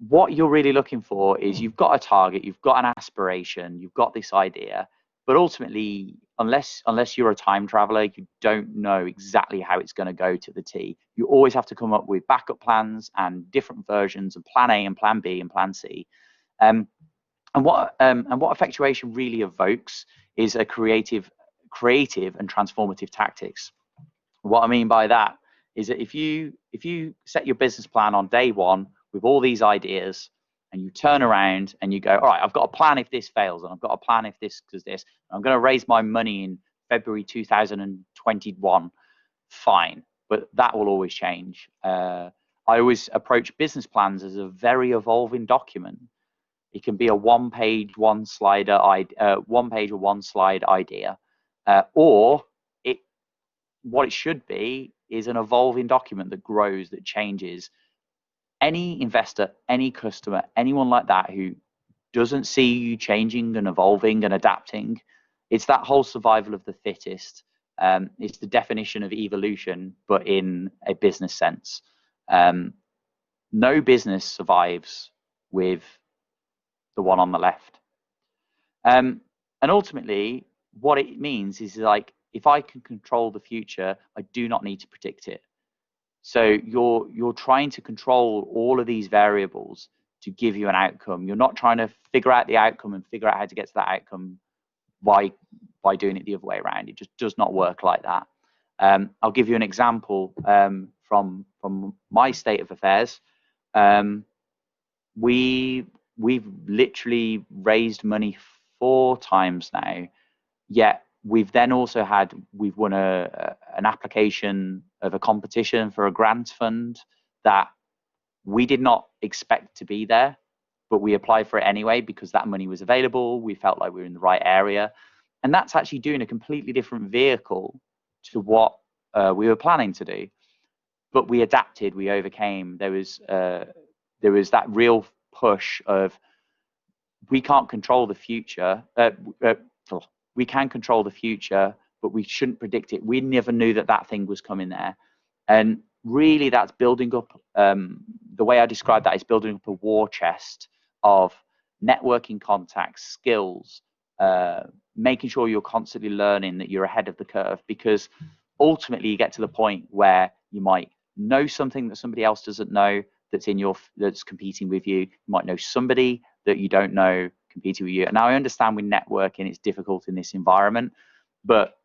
what you're really looking for is, you've got a target, you've got an aspiration, you've got this idea, but ultimately, unless you're a time traveler, you don't know exactly how it's going to go to the T. You always have to come up with backup plans and different versions of plan A and plan B and plan C. And what effectuation really evokes is a creative and transformative tactics. What I mean by that is that if you set your business plan on day one with all these ideas, and you turn around and you go, all right, I've got a plan if this fails, and I've got a plan if this does this, and I'm going to raise my money in February 2021, fine, but that will always change. I always approach business plans as a very evolving document. It can be a one page or one slide idea, or what it should be is an evolving document that grows, that changes. Any investor, any customer, anyone like that who doesn't see you changing and evolving and adapting, it's that whole survival of the fittest. It's the definition of evolution, but in a business sense. No business survives with the one on the left. And ultimately, what it means is, like, if I can control the future, I do not need to predict it. So you're trying to control all of these variables to give you an outcome. You're not trying to figure out the outcome and figure out how to get to that outcome by doing it the other way around. It just does not work like that. I'll give you an example from my state of affairs. We've literally raised money 4 times now, yet we've won an application of a competition for a grant fund that we did not expect to be there, but we applied for it anyway because that money was available. We felt like we were in the right area, and that's actually doing a completely different vehicle to what we were planning to do. But we adapted, we overcame. There was that real push of, we can't control the future. We can control the future, but we shouldn't predict it. We never knew that thing was coming there. And really, that's building up, the way I describe that is building up a war chest of networking contacts, skills, making sure you're constantly learning, that you're ahead of the curve, because ultimately you get to the point where you might know something that somebody else doesn't know, that's competing with you. You might know somebody that you don't know competing with you. And now I understand with networking, it's difficult in this environment, but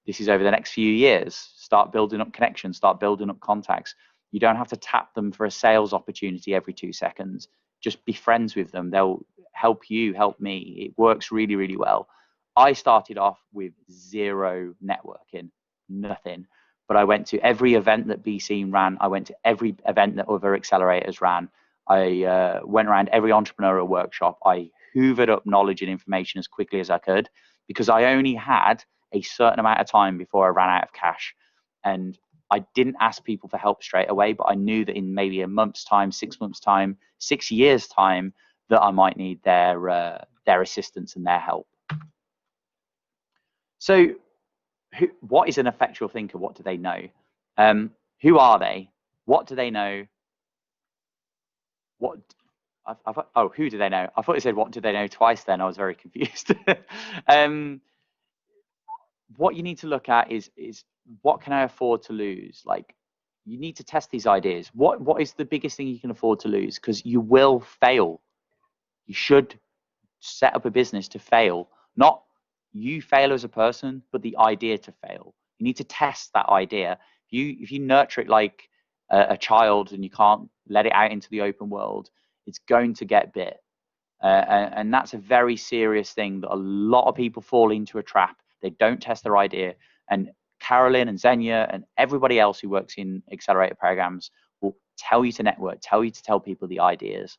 this is over the next few years. Start building up connections, start building up contacts. You don't have to tap them for a sales opportunity every 2 seconds. Just be friends with them. They'll help you, help me. It works really, really well. I started off with 0 networking, nothing. But I went to every event that BC ran. I went to every event that other accelerators ran. I went around every entrepreneurial workshop. I hoovered up knowledge and information as quickly as I could, because I only had a certain amount of time before I ran out of cash. And I didn't ask people for help straight away, but I knew that in maybe a month's time, 6 months' time, 6 years' time, that I might need their assistance and their help. So what is an effectual thinker? What do they know? Who are they? What do they know? Who do they know? I thought it said what do they know twice then. I was very confused. What you need to look at is what can I afford to lose? Like, you need to test these ideas. What is the biggest thing you can afford to lose? Because you will fail. You should set up a business to fail, not you fail as a person, but the idea to fail. You need to test that idea. If you nurture it like a child and you can't let it out into the open world, it's going to get bit. And that's a very serious thing that a lot of people fall into a trap. They don't test their idea. And Carolyn and Xenia and everybody else who works in accelerator programs will tell you to network, tell you to tell people the ideas.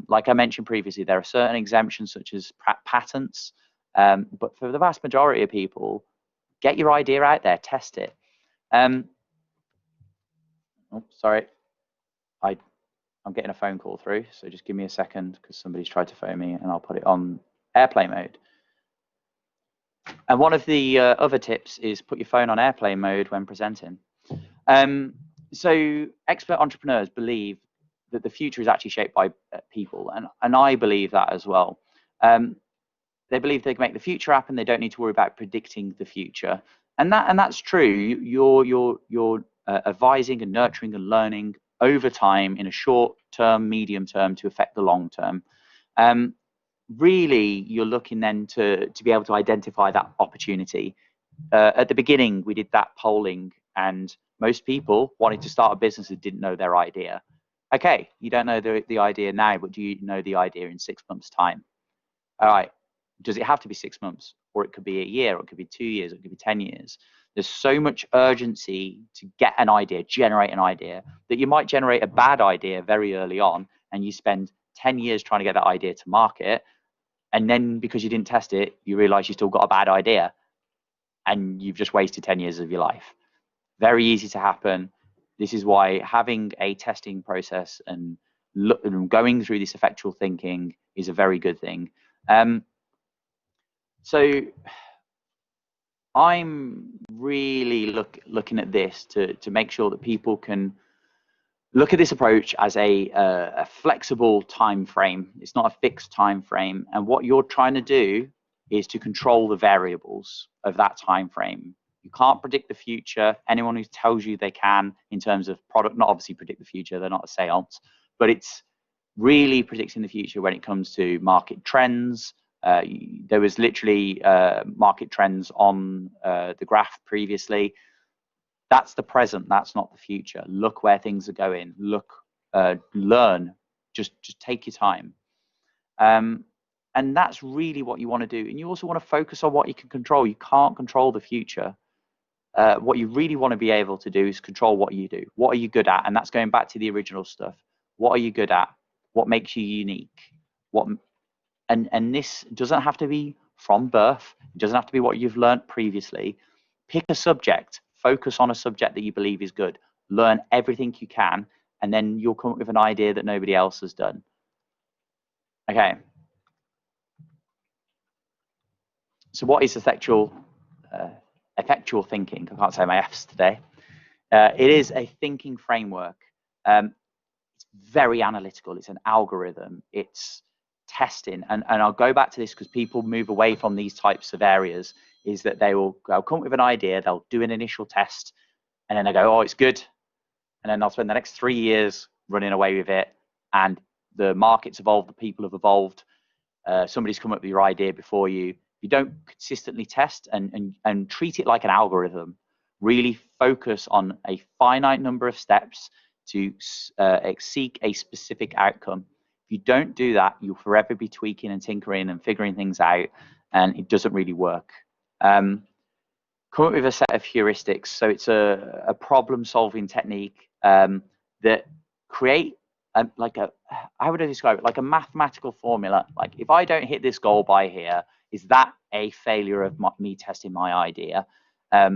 Like I mentioned previously, there are certain exemptions such as patents. But for the vast majority of people, get your idea out there, test it. Sorry, I'm getting a phone call through, so just give me a second because somebody's tried to phone me, and I'll put it on airplane mode. And one of the other tips is put your phone on airplane mode when presenting. So expert entrepreneurs believe that the future is actually shaped by people, and I believe that as well. They believe they can make the future happen. They don't need to worry about predicting the future, and that's true. You're advising and nurturing and learning over time in a short term, medium term to affect the long term. Really, you're looking then to be able to identify that opportunity. At the beginning, we did that polling, and most people wanted to start a business and didn't know their idea. Okay, you don't know the idea now, but do you know the idea in 6 months' time? All right. Does it have to be 6 months, or it could be a year, or it could be 2 years, or it could be 10 years? There's so much urgency to get an idea, generate an idea, that you might generate a bad idea very early on, and you spend 10 years trying to get that idea to market, and then because you didn't test it, you realize you still got a bad idea, and you've just wasted 10 years of your life. very easy to happen. This is why having a testing process and going through this effectual thinking is a very good thing. So I'm really looking at this to make sure that people can look at this approach as a flexible time frame. It's not a fixed time frame, and what you're trying to do is to control the variables of that time frame. You can't predict the future. Anyone who tells you they can in terms of product, not obviously predict the future, they're not a seance, but it's really predicting the future when it comes to market trends. There was literally market trends on the graph previously. That's the present, that's not the future. Look where things are going. Look, learn, just take your time. And that's really what you want to do. And you also want to focus on what you can control. You can't control the future. What you really want to be able to do is control what you do. What are you good at? And that's going back to the original stuff. What are you good at? What makes you unique? And this doesn't have to be from birth. It doesn't have to be what you've learned previously. Pick a subject. Focus on a subject that you believe is good. Learn everything you can, and then you'll come up with an idea that nobody else has done. Okay. So what is effectual thinking? I can't say my F's today. It is a thinking framework. It's very analytical. It's an algorithm. It's testing. And I'll go back to this because people move away from these types of areas, is that they'll come up with an idea, they'll do an initial test, and then they go, oh, it's good. And then they'll spend the next 3 years running away with it. And the market's evolved, the people have evolved. Somebody's come up with your idea before you. You don't consistently test and treat it like an algorithm. Really focus on a finite number of steps to seek a specific outcome. If you don't do that, you'll forever be tweaking and tinkering and figuring things out, and it doesn't really work. Come up with a set of heuristics. So it's a problem-solving technique that create how would I describe it? Like a mathematical formula. Like, if I don't hit this goal by here, is that a failure of me testing my idea?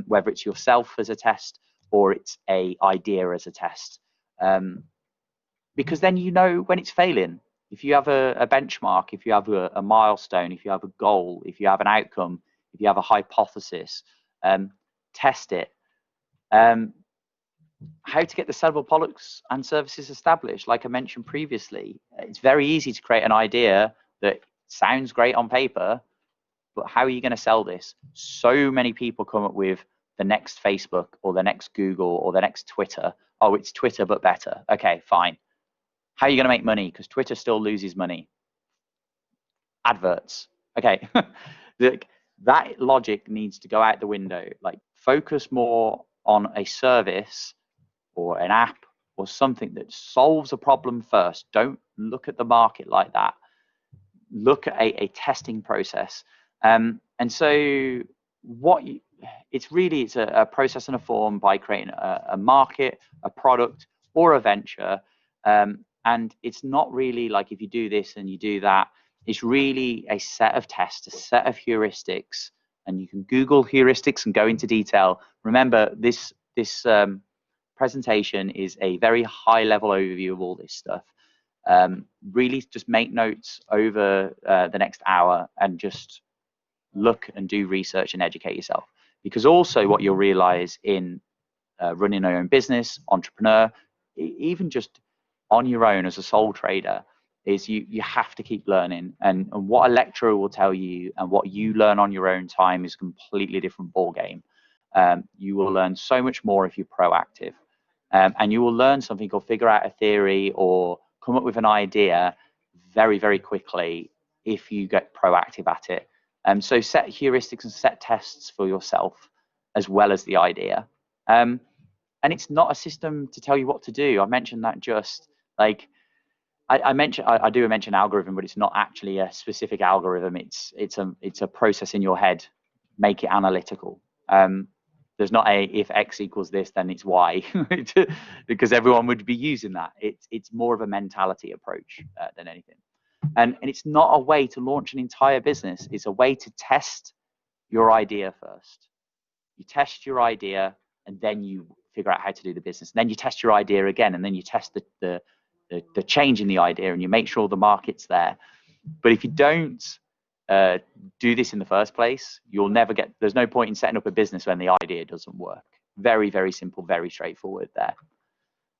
Whether it's yourself as a test or it's a idea as a test. Because then you know when it's failing. If you have a benchmark, if you have a milestone, if you have a goal, if you have an outcome, if you have a hypothesis, test it. How to get the sellable products and services established. Like I mentioned previously, it's very easy to create an idea that sounds great on paper, but how are you going to sell this? So many people come up with the next Facebook or the next Google or the next Twitter. Oh, it's Twitter, but better. Okay, fine. How are you going to make money? Because Twitter still loses money. Adverts. Okay. That logic needs to go out the window. Like, focus more on a service or an app or something that solves a problem first. Don't look at the market like that. Look at a testing process. And so it's a process and a form by creating a market, a product, or a venture. And it's not really like if you do this and you do that. It's really a set of tests, a set of heuristics, and you can Google heuristics and go into detail. Remember, this presentation is a very high-level overview of all this stuff. Really just make notes over the next hour and just look and do research and educate yourself. Because also what you'll realize in running your own business, entrepreneur, even just on your own as a sole trader, is you have to keep learning. And what a lecturer will tell you and what you learn on your own time is a completely different ball game. You will learn so much more if you're proactive. And you will learn something or figure out a theory or come up with an idea very, very quickly if you get proactive at it. So set heuristics and set tests for yourself as well as the idea. And it's not a system to tell you what to do. I mentioned that just like I do mention algorithm, but it's not actually a specific algorithm. It's a process in your head. Make it analytical. There's not a if X equals this, then it's Y, because everyone would be using that. It's more of a mentality approach than anything. And it's not a way to launch an entire business. It's a way to test your idea first. You test your idea, and then you figure out how to do the business. And then you test your idea again, and then you test the change in the idea, and you make sure the market's there. But if you don't do this in the first place, you'll never get, there's no point in setting up a business when the idea doesn't work. Very, very simple, very straightforward there.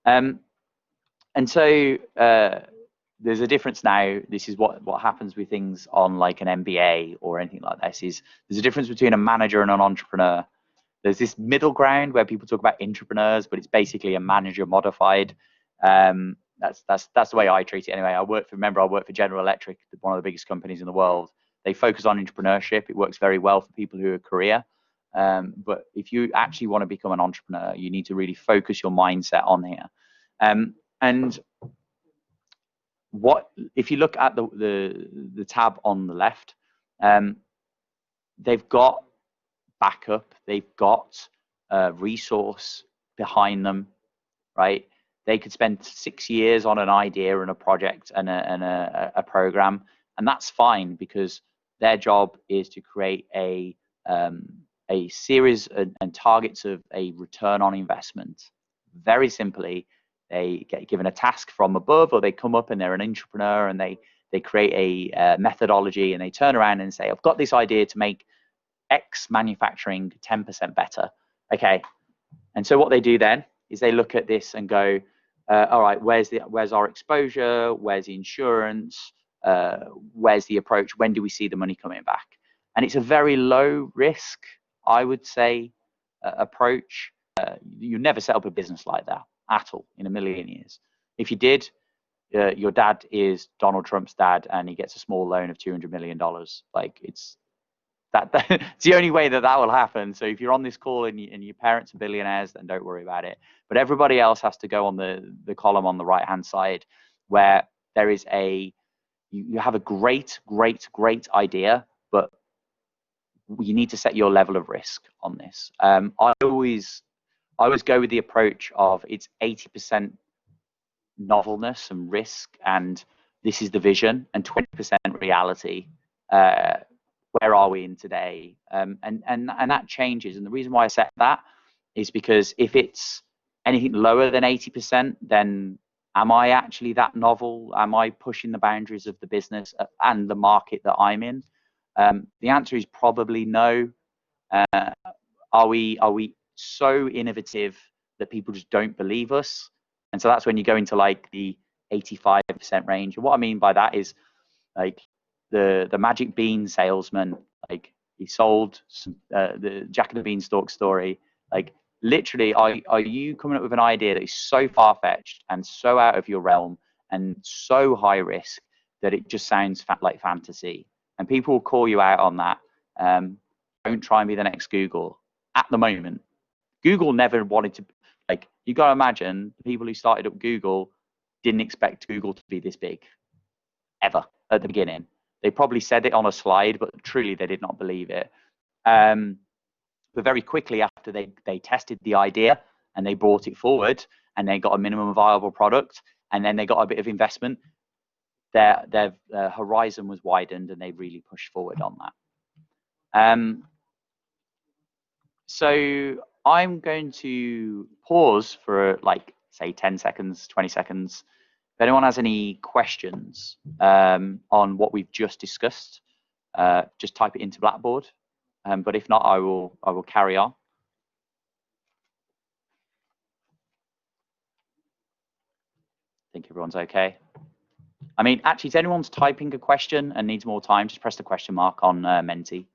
And so there's a difference now. This is what happens with things on like an MBA or anything like this, is there's a difference between a manager and an entrepreneur. There's this middle ground where people talk about entrepreneurs, but it's basically a manager modified. That's the way I treat it anyway. I work for General Electric, one of the biggest companies in the world. They focus on entrepreneurship. It works very well for people who are career. But if you actually want to become an entrepreneur, you need to really focus your mindset on here. And if you look at the tab on the left, they've got backup, they've got resource behind them, right? They could spend 6 years on an idea and a project and a program, and that's fine, because their job is to create a series and targets of a return on investment. Very simply, they get given a task from above, or they come up and they're an entrepreneur and they create a methodology, and they turn around and say, I've got this idea to make X manufacturing 10% better. Okay. And so what they do then is they look at this and go, all right, where's our exposure? Where's the insurance? Where's the approach? When do we see the money coming back? And it's a very low risk, I would say, approach. You never set up a business like that at all in a million years. If you did, your dad is Donald Trump's dad, and he gets a small loan of $200 million. Like, it's the only way that will happen. So if you're on this call and your parents are billionaires, then don't worry about it. But everybody else has to go on the column on the right hand side, where there is you have a great idea, but you need to set your level of risk on this. I always go with the approach of it's 80% novelness and risk, and this is the vision, and 20% reality. Where are we in today? And that changes. And the reason why I set that is because if it's anything lower than 80%, then am I actually that novel? Am I pushing the boundaries of the business and the market that I'm in? The answer is probably no. Are we so innovative that people just don't believe us? And so that's when you go into like the 85% range. And what I mean by that is, like, the magic bean salesman, like, he sold the Jack and the Beanstalk story. Like, literally, are you coming up with an idea that is so far-fetched and so out of your realm and so high risk that it just sounds like fantasy? And people will call you out on that. Don't try and be the next Google. At the moment, Google never wanted to, like, you got to imagine the people who started up Google didn't expect Google to be this big ever at the beginning. They probably said it on a slide, but truly they did not believe it. But very quickly after they tested the idea and they brought it forward and they got a minimum viable product and then they got a bit of investment, their horizon was widened and they really pushed forward on that. So I'm going to pause for, like, say 10 seconds, 20 seconds. If anyone has any questions on what we've just discussed, just type it into Blackboard. But if not, I will carry on. I think everyone's okay. I mean, actually, if anyone's typing a question and needs more time, just press the question mark on Menti.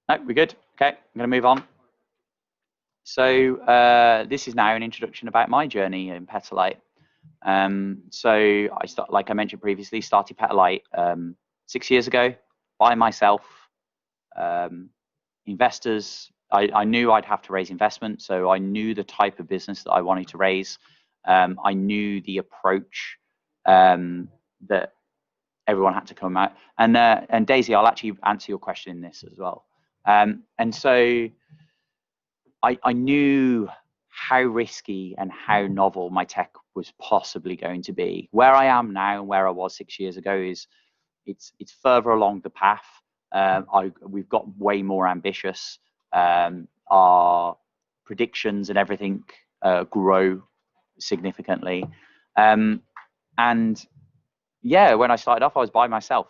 No, we're good. Okay, I'm going to move on. So this is now an introduction about my journey in Petalite. So like I mentioned previously, started Petalite 6 years ago by myself. Investors, I knew I'd have to raise investment, so I knew the type of business that I wanted to raise. I knew the approach that everyone had to come out. And Daisy, I'll actually answer your question in this as well. And so I knew how risky and how novel my tech was possibly going to be. Where I am now and where I was 6 years ago it's further along the path. We've got way more ambitious. Our predictions and everything grow significantly. And yeah, when I started off, I was by myself.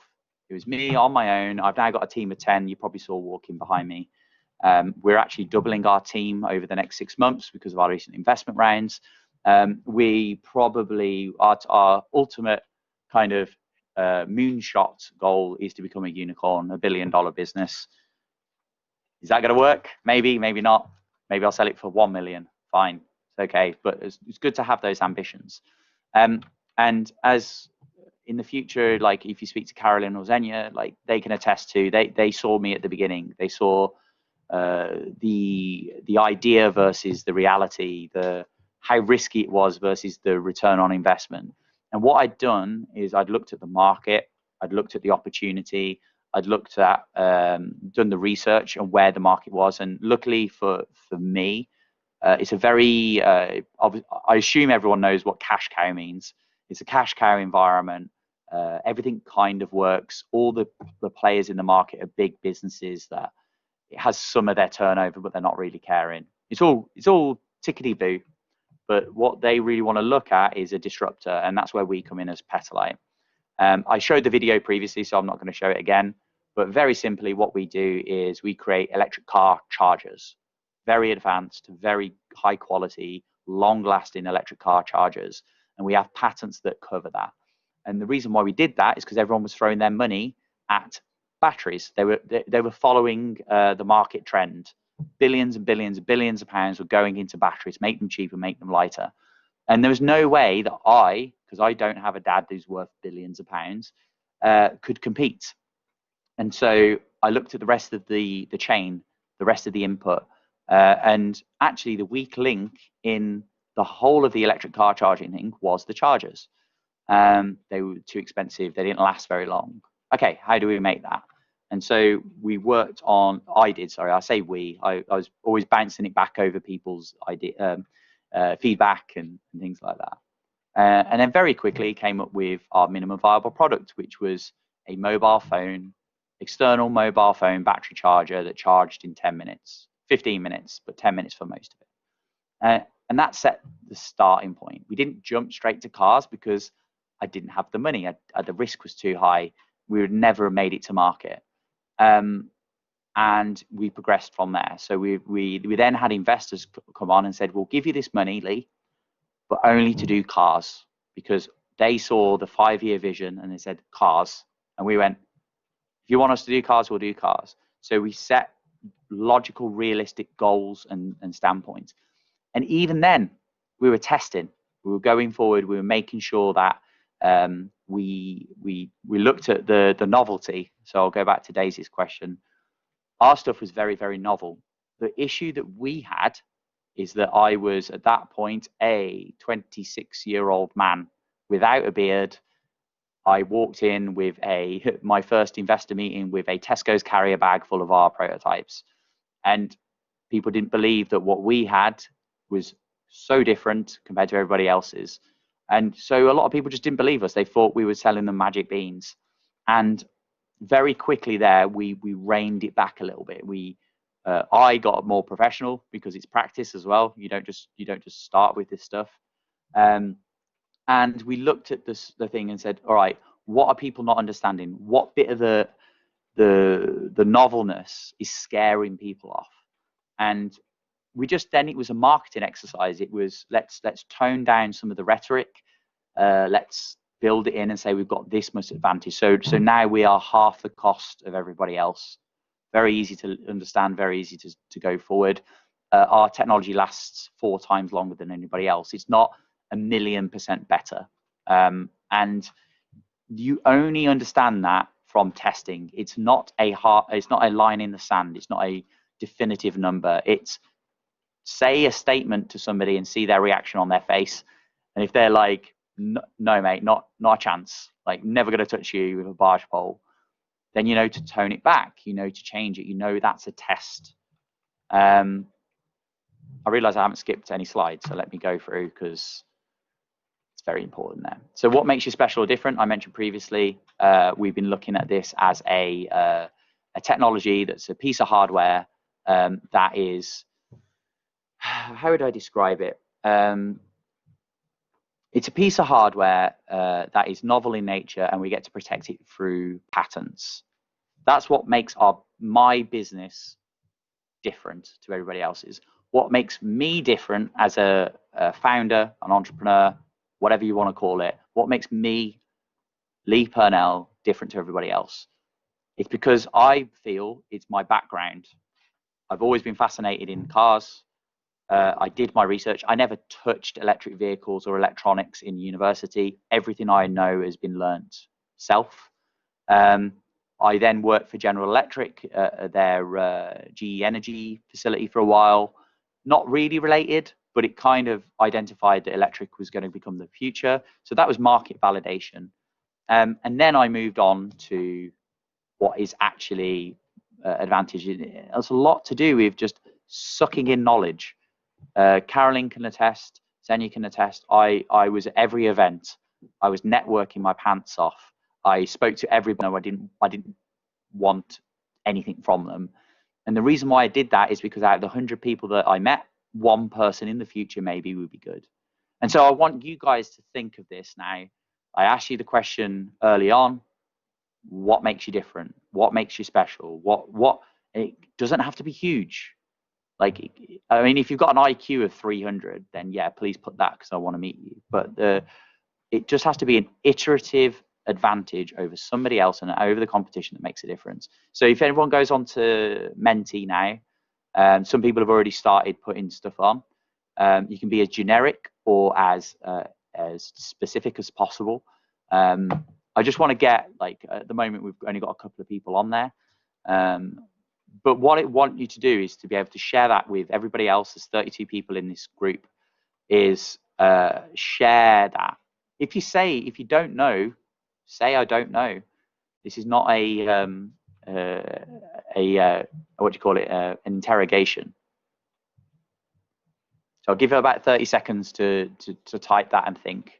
It was me on my own. I've now got a team of 10. You probably saw walking behind me. We're actually doubling our team over the next 6 months because of our recent investment rounds. We probably, our ultimate kind of moonshot goal is to become a unicorn, $1 billion business. Is that going to work? Maybe, maybe not. Maybe I'll sell it for 1 million. Fine, it's okay. But it's good to have those ambitions. And as in the future, like if you speak to Carolyn or Xenia, like they can attest to, they saw me at the beginning. They saw the idea versus the reality, how risky it was versus the return on investment. And what I'd done is I'd looked at the market, I'd looked at the opportunity, I'd looked at done the research on where the market was. And luckily for me, it's a very I assume everyone knows what cash cow means. It's a cash cow environment. Everything kind of works. All the players in the market are big businesses that it has some of their turnover, but they're not really caring. It's all tickety boo. But what they really want to look at is a disruptor, and that's where we come in as Petalite. I showed the video previously, so I'm not going to show it again. But very simply, what we do is we create electric car chargers, very advanced, very high quality, long-lasting electric car chargers, and we have patents that cover that. And the reason why we did that is because everyone was throwing their money at batteries. They were following the market trend. Billions and billions and billions of pounds were going into batteries, make them cheaper, make them lighter. And there was no way that because I don't have a dad who's worth billions of pounds, could compete. And so I looked at the rest of the chain, the rest of the input, and actually the weak link in the whole of the electric car charging thing was the chargers. They were too expensive. They didn't last very long. Okay, how do we make that? And so we worked on, I say we, I was always bouncing it back over people's feedback and things like that. And then very quickly came up with our minimum viable product, which was a mobile phone, external mobile phone battery charger that charged in 10 minutes, 15 minutes, but 10 minutes for most of it. And that set the starting point. We didn't jump straight to cars because I didn't have the money. The risk was too high. We would never have made it to market. And we progressed from there. So we then had investors come on and said, we'll give you this money, Leigh, but only to do cars, because they saw the 5-year vision and they said cars. And we went, if you want us to do cars, we'll do cars. So we set logical, realistic goals and standpoints. And even then, we were testing. We were going forward. We were making sure that we looked at the novelty. So I'll go back to Daisy's question. Our stuff was very, very novel. The issue that we had is that I was at that point a 26-year-old man without a beard. I walked in with my first investor meeting with a Tesco's carrier bag full of our prototypes, and people didn't believe that what we had was so different compared to everybody else's. And so a lot of people just didn't believe us. They thought we were selling them magic beans. And very quickly there, we reined it back a little bit. I got more professional because it's practice as well. You don't just start with this stuff. And we looked at the thing and said, all right, what are people not understanding? What bit of the novelness is scaring people off? And it was a marketing exercise. It was let's tone down some of the rhetoric. Let's build it in and say we've got this much advantage. So now we are half the cost of everybody else. Very easy to understand, very easy to go forward. Our technology lasts 4 times longer than anybody else. It's not 1,000,000% better. And you only understand that from testing. It's not a line in the sand. It's not a definitive number. It's say a statement to somebody and see their reaction on their face. And if they're like, no, mate, not a chance, like never going to touch you with a barge pole, then you know to tone it back, you know to change it, you know that's a test. I realize I haven't skipped any slides, so let me go through because it's very important there. So what makes you special or different? I mentioned previously, we've been looking at this as a technology that's a piece of hardware that is, how would I describe it? It's a piece of hardware that is novel in nature, and we get to protect it through patents. That's what makes my business different to everybody else's. What makes me different as a founder, an entrepreneur, whatever you want to call it, what makes me, Leigh Purnell, different to everybody else? It's because I feel it's my background. I've always been fascinated in cars. I did my research. I never touched electric vehicles or electronics in university. Everything I know has been learnt self. I then worked for General Electric, their GE Energy facility for a while. Not really related, but it kind of identified that electric was going to become the future. So that was market validation. And then I moved on to what is actually advantage. It has a lot to do with just sucking in knowledge. Caroline can attest, Xenia can attest. I was at every event. I was networking my pants off. I spoke to everybody. I didn't want anything from them. And the reason why I did that is because out of the 100 people that I met, one person in the future maybe would be good. And so I want you guys to think of this now. I asked you the question early on, what makes you different? What makes you special? What it doesn't have to be huge. Like, I mean, if you've got an IQ of 300, then yeah, please put that because I want to meet you. But it just has to be an iterative advantage over somebody else and over the competition that makes a difference. So if everyone goes on to Menti now, some people have already started putting stuff on. You can be as generic or as specific as possible. I just want to get, like, at the moment we've only got a couple of people on there. But what I want you to do is to be able to share that with everybody else. There's 32 people in this group. Is share that. If you don't know, say I don't know. This is not what do you call it? An interrogation. So I'll give you about 30 seconds to type that and think.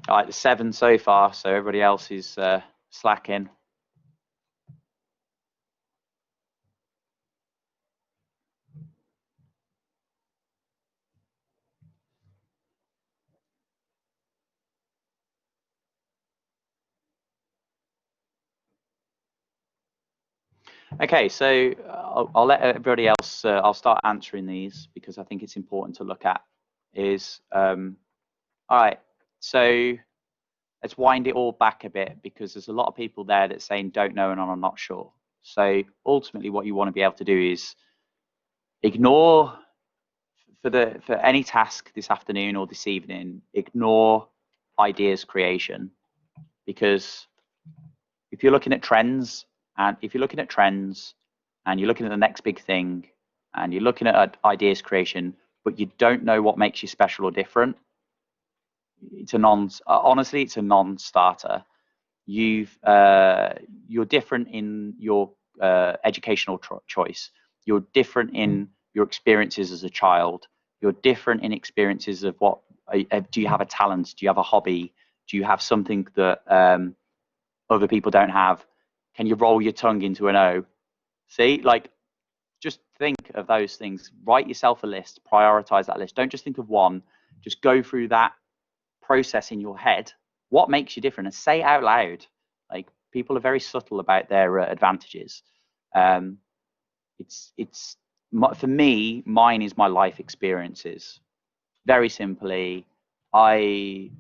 All right, there's 7 so far, so everybody else is slacking. Okay, so I'll let everybody else, I'll start answering these because I think it's important to look at. All right, so let's wind it all back a bit because there's a lot of people there that's saying don't know and I'm not sure. So ultimately what you want to be able to do is ignore, for any task this afternoon or this evening, ignore ideas creation, because if you're looking at trends and you're looking at the next big thing and you're looking at ideas creation, but you don't know what makes you special or different, it's honestly, it's a non-starter. You're different in your educational choice. You're different in your experiences as a child. You're different in experiences of what, do you have a talent? Do you have a hobby? Do you have something that other people don't have? Can you roll your tongue into an O? See, like, just think of those things. Write yourself a list, prioritize that list. Don't just think of one, just go through that process in your head. What makes you different? And say it out loud. Like, people are very subtle about their advantages. For me, mine is my life experiences. Very simply, I've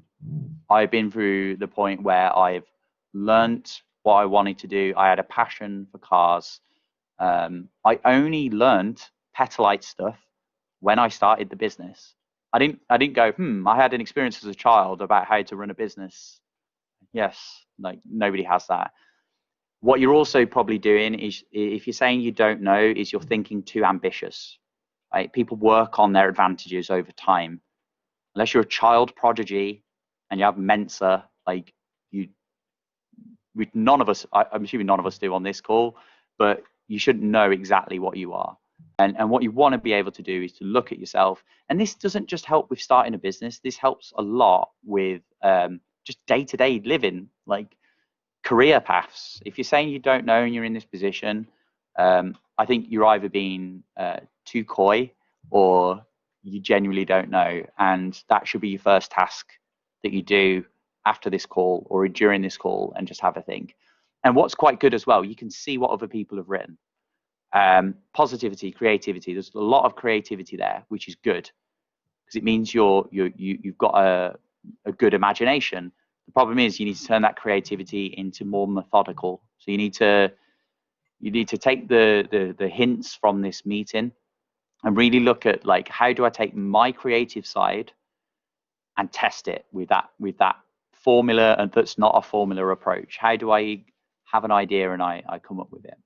been through the point where I've learnt what I wanted to do. I had a passion for cars. I only learnt Petalite stuff when I started the business. I didn't go, I had an experience as a child about how to run a business. Yes, like, nobody has that. What you're also probably doing is, if you're saying you don't know, is you're thinking too ambitious. Right? People work on their advantages over time. Unless you're a child prodigy and you have Mensa, like none of us, I'm assuming none of us do on this call, but you shouldn't know exactly what you are. And what you want to be able to do is to look at yourself. And this doesn't just help with starting a business. This helps a lot with just day-to-day living, like career paths. If you're saying you don't know and you're in this position, I think you're either being too coy or you genuinely don't know. And that should be your first task that you do after this call or during this call, and just have a think. And what's quite good as well, you can see what other people have written. Positivity, creativity. There's a lot of creativity there, which is good because it means you've got a good imagination. The problem is you need to turn that creativity into more methodical. So you need to take the hints from this meeting and really look at, like, how do I take my creative side and test it with that formula, and that's not a formula approach. How do I have an idea and I come up with it?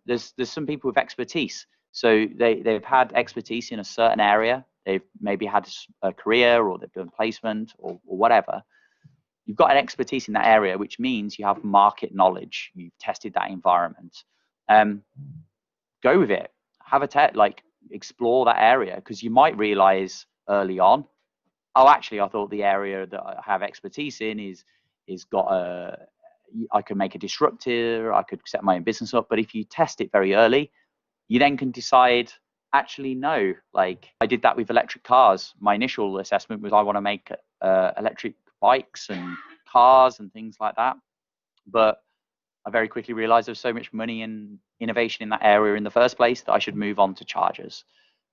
There's some people with expertise. So they've had expertise in a certain area. They've maybe had a career, or they've done placement, or whatever. You've got an expertise in that area, which means you have market knowledge. You've tested that environment. Go with it. Have explore that area, because you might realize early on, oh, actually, I thought the area that I have expertise in is got I could make a disruptor, I could set my own business up. But if you test it very early, you then can decide, actually, no. Like, I did that with electric cars. My initial assessment was I want to make electric bikes and cars and things like that. But I very quickly realized there's so much money and innovation in that area in the first place that I should move on to chargers.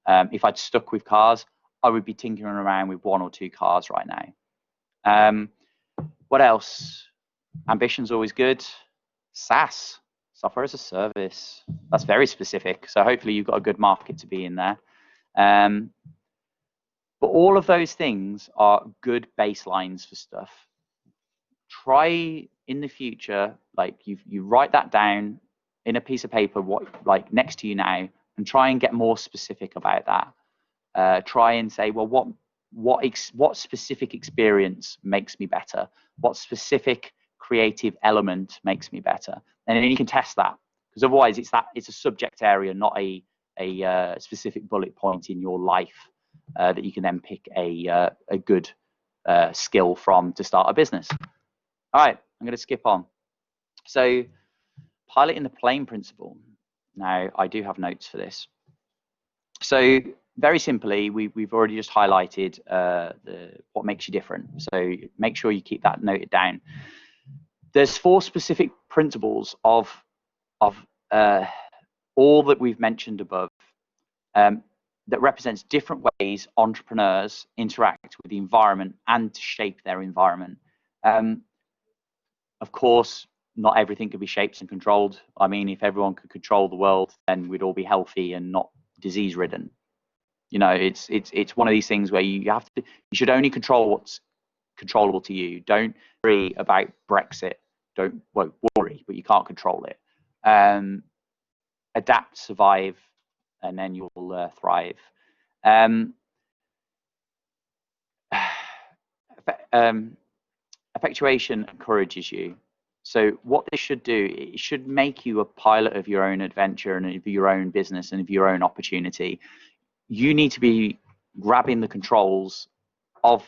If I'd stuck with cars, I would be tinkering around with 1 or 2 cars right now. What else? Ambition's always good. SaaS, software as a service. That's very specific. So hopefully you've got a good market to be in there. But all of those things are good baselines for stuff. Try in the future, like you write that down in a piece of paper, like next to you now, and try and get more specific about that. Try and say, well, what specific experience makes me better? What specific creative element makes me better? And then you can test that, because otherwise it's a subject area, not a specific bullet point in your life that you can then pick a good skill from to start a business. All right, I'm going to skip on. So, piloting the plane principle. Now, I do have notes for this. So, very simply, we've already just highlighted what makes you different. So, make sure you keep that noted down. There's 4 specific principles of all that we've mentioned above that represents different ways entrepreneurs interact with the environment and to shape their environment. Of course, not everything can be shaped and controlled. I mean, if everyone could control the world, then we'd all be healthy and not disease-ridden. You know, it's one of these things where you should only control what's controllable to you. Don't worry about Brexit. Don't worry, but you can't control it. Adapt, survive, and then you'll thrive. Effectuation encourages you. So what this should do, it should make you a pilot of your own adventure and of your own business and of your own opportunity. You need to be grabbing the controls of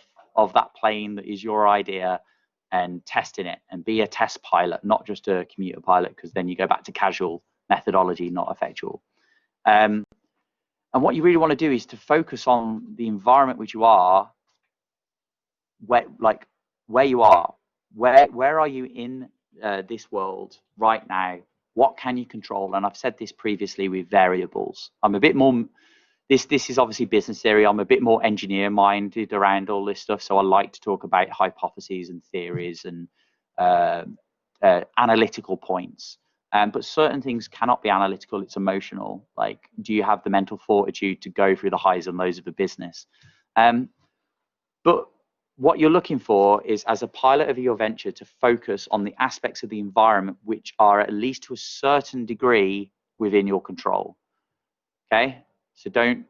that plane that is your idea and testing it, and be a test pilot, not just a commuter pilot, because then you go back to casual methodology, not effectual. And what you really want to do is to focus on the environment which you are, where you are. Where are you in this world right now? What can you control? And I've said this previously with variables. I'm a bit more, this is obviously business theory. I'm a bit more engineer minded around all this stuff. So I like to talk about hypotheses and theories and analytical points. But certain things cannot be analytical. It's emotional. Like, do you have the mental fortitude to go through the highs and lows of a business? But what you're looking for is, as a pilot of your venture, to focus on the aspects of the environment which are at least to a certain degree within your control. Okay, so don't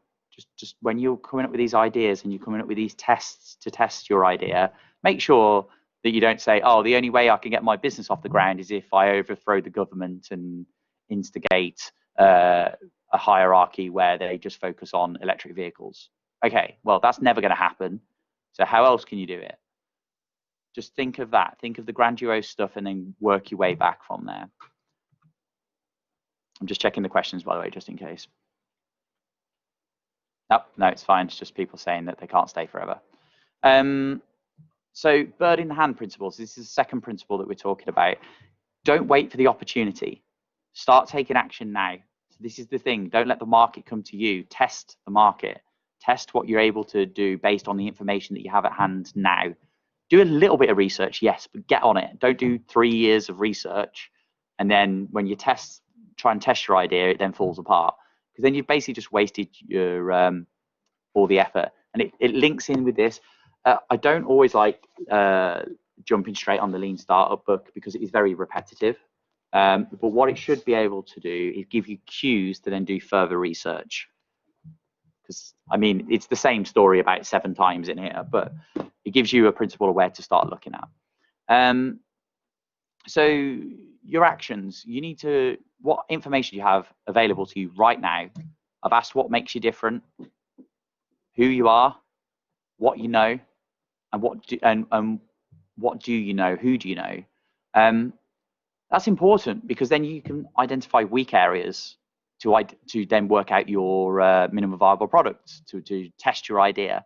just when you're coming up with these ideas and you're coming up with these tests to test your idea, make sure that you don't say, oh, the only way I can get my business off the ground is if I overthrow the government and instigate a hierarchy where they just focus on electric vehicles. Okay, well, that's never going to happen. So how else can you do it? Just think of that. Think of the grandiose stuff and then work your way back from there. I'm just checking the questions, by the way, just in case. No, it's fine. It's just people saying that they can't stay forever. So bird in the hand principles. This is the second principle that we're talking about. Don't wait for the opportunity. Start taking action now. So this is the thing. Don't let the market come to you. Test the market. Test what you're able to do based on the information that you have at hand now. Do a little bit of research, yes, but get on it. Don't do 3 years of research and then when you try and test your idea, it then falls apart. Because then you've basically just wasted your all the effort. And it links in with this. I don't always like jumping straight on the Lean Startup book because it is very repetitive. But what it should be able to do is give you cues to then do further research. Because, I mean, it's the same story about 7 times in here, but it gives you a principle of where to start looking at. So your actions, you need to, what information you have available to you right now. I've asked what makes you different, who you are, what you know, and what do you know, who do you know. That's important because then you can identify weak areas to then work out your minimum viable product, to test your idea.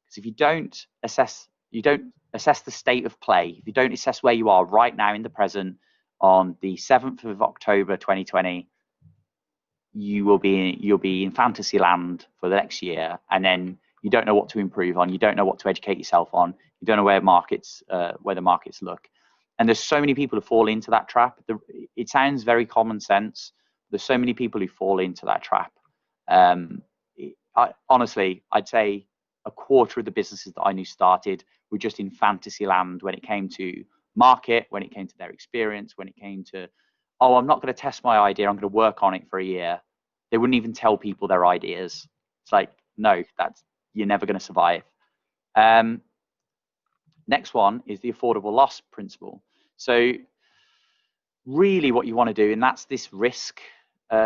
Because if you don't assess the state of play, if you don't assess where you are right now in the present on the 7th of October 2020, you'll be in fantasy land for the next year, and then you don't know what to improve on, you don't know what to educate yourself on, you don't know where the markets look. And there's so many people who fall into that trap. It sounds very common sense. There's so many people who fall into that trap. Honestly, I'd say a quarter of the businesses that I knew started were just in fantasy land when it came to market, when it came to their experience, when it came to, oh, I'm not going to test my idea, I'm going to work on it for a year. They wouldn't even tell people their ideas. It's like, no, you're never going to survive. Next one is the affordable loss principle. So really what you want to do, and that's this risk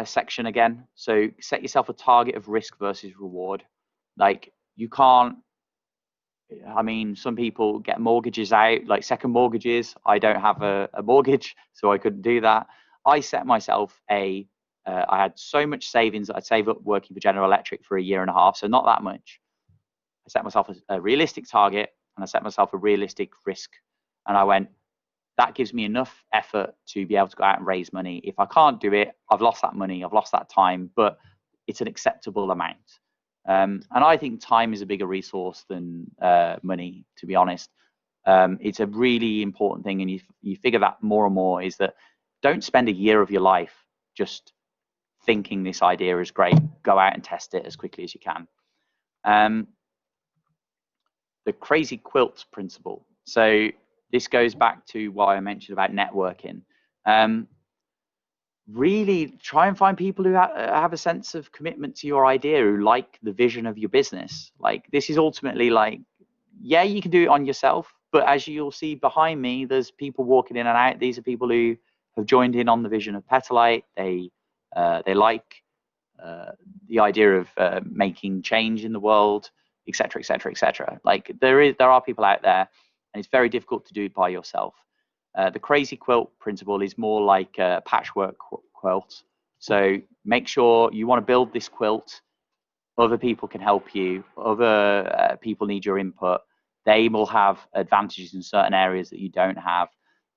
section again. So set yourself a target of risk versus reward. Like, you can't, I mean, some people get mortgages out, like second mortgages. I don't have a mortgage, so I couldn't do that. I set myself I had so much savings that I'd save up working for General Electric for 1.5 years, so not that much. I set myself a realistic target and I set myself a realistic risk. And I went, that gives me enough effort to be able to go out and raise money. If I can't do it, I've lost that money, I've lost that time, but it's an acceptable amount. And I think time is a bigger resource than money, to be honest. It's a really important thing, and you figure that more and more, is that don't spend a year of your life just thinking this idea is great. Go out and test it as quickly as you can. The crazy quilt principle. So this goes back to what I mentioned about networking. Really try and find people who have a sense of commitment to your idea, who like the vision of your business. Like, this is ultimately like, yeah, you can do it on yourself, but as you'll see behind me, there's people walking in and out. These are people who have joined in on the vision of Petalite. They like the idea of making change in the world, etc., etc., etc. Like, there are people out there, and it's very difficult to do it by yourself. The crazy quilt principle is more like a patchwork quilt. So make sure you want to build this quilt. Other people can help you. Other people need your input. They will have advantages in certain areas that you don't have.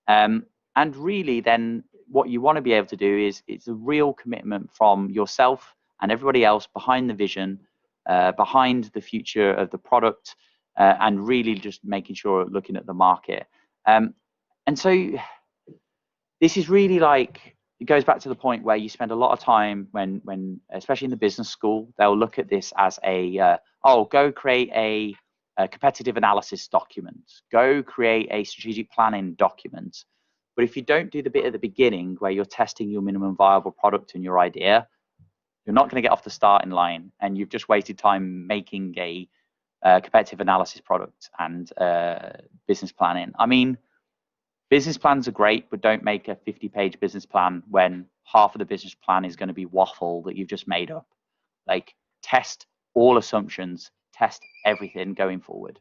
And really then what you want to be able to do is, it's a real commitment from yourself and everybody else behind the vision, behind the future of the product, and really just making sure, looking at the market. And so this is really like, it goes back to the point where you spend a lot of time when especially in the business school, they'll look at this as go create a competitive analysis document. Go create a strategic planning document. But if you don't do the bit at the beginning where you're testing your minimum viable product and your idea, you're not going to get off the starting line, and you've just wasted time making a competitive analysis product and business planning. I mean, business plans are great, but don't make a 50-page business plan when half of the business plan is going to be waffle that you've just made up. Like, test all assumptions, test everything going forward.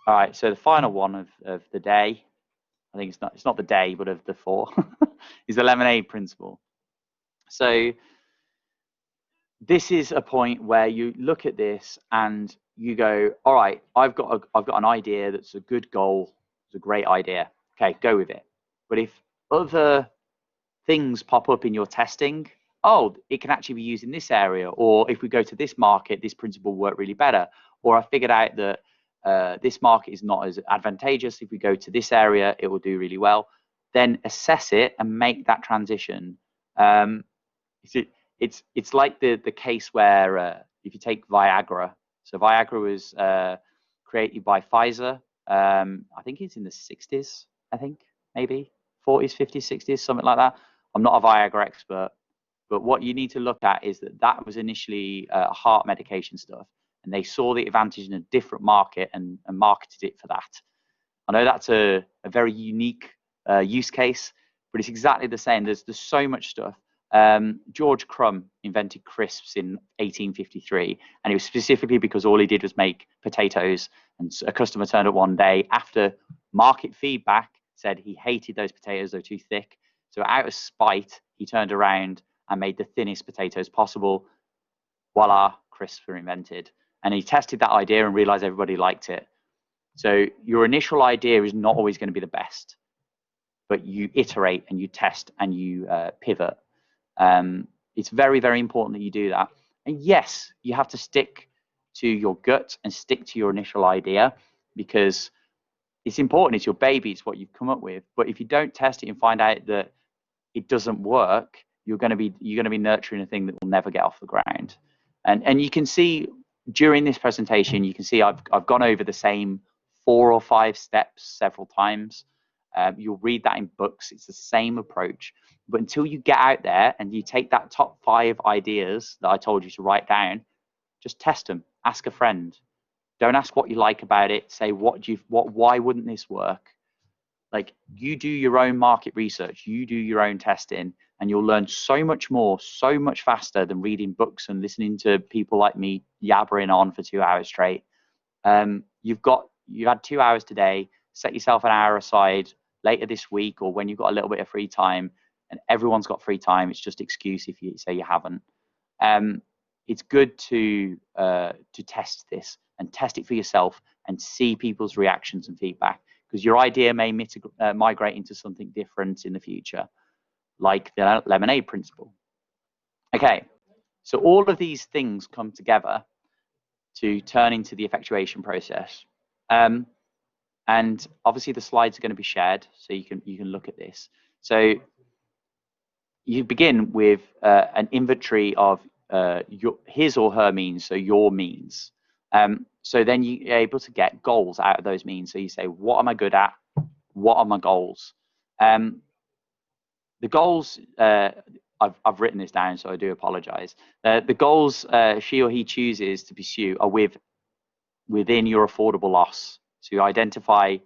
All right, so the final one of the day, I think it's not the day, but of the 4, is the lemonade principle. So this is a point where you look at this and you go, all right, I've got an idea that's a good goal, it's a great idea. Okay, go with it. But if other things pop up in your testing, oh, it can actually be used in this area, or if we go to this market, this principle will work really better, or I figured out that this market is not as advantageous. If we go to this area, it will do really well. Then assess it and make that transition. It's like the case where if you take Viagra. So Viagra was created by Pfizer. I think it's in the 60s, I think, maybe 40s, 50s, 60s, something like that. I'm not a Viagra expert, but what you need to look at is that was initially heart medication stuff, and they saw the advantage in a different market and marketed it for that. I know that's a very unique use case, but it's exactly the same. There's so much stuff. George Crumb invented crisps in 1853, and it was specifically because all he did was make potatoes, and a customer turned up one day after market feedback said he hated those potatoes, they're too thick. So out of spite, he turned around and made the thinnest potatoes possible. Voila, crisps were invented. And he tested that idea and realized everybody liked it. So your initial idea is not always going to be the best, but you iterate and you test and you pivot. It's very, very important that you do that. And yes, you have to stick to your gut and stick to your initial idea, because it's important. It's your baby. It's what you've come up with. But if you don't test it and find out that it doesn't work, you're going to be nurturing a thing that will never get off the ground. And you can see during this presentation, you can see I've gone over the same 4 or 5 steps several times. You'll read that in books. It's the same approach. But until you get out there and you take that top 5 ideas that I told you to write down, just test them. Ask a friend. Don't ask what you like about it. Say why wouldn't this work? Like, you do your own market research, you do your own testing, and you'll learn so much more, so much faster than reading books and listening to people like me yabbering on for 2 hours straight. You've had 2 hours today. Set yourself an hour aside later this week, or when you've got a little bit of free time. And everyone's got free time. It's just excuse if you say you haven't. It's good to test this and test it for yourself and see people's reactions and feedback, because your idea may migrate into something different in the future, like the lemonade principle. Okay, so all of these things come together to turn into the effectuation process. And obviously the slides are going to be shared, so you can look at this. So you begin with an inventory of his or her means, so your means. So then you're able to get goals out of those means. So you say, what am I good at? What are my goals? The goals, I've written this down, so I do apologize. The goals she or he chooses to pursue are within your affordable loss. So you identify,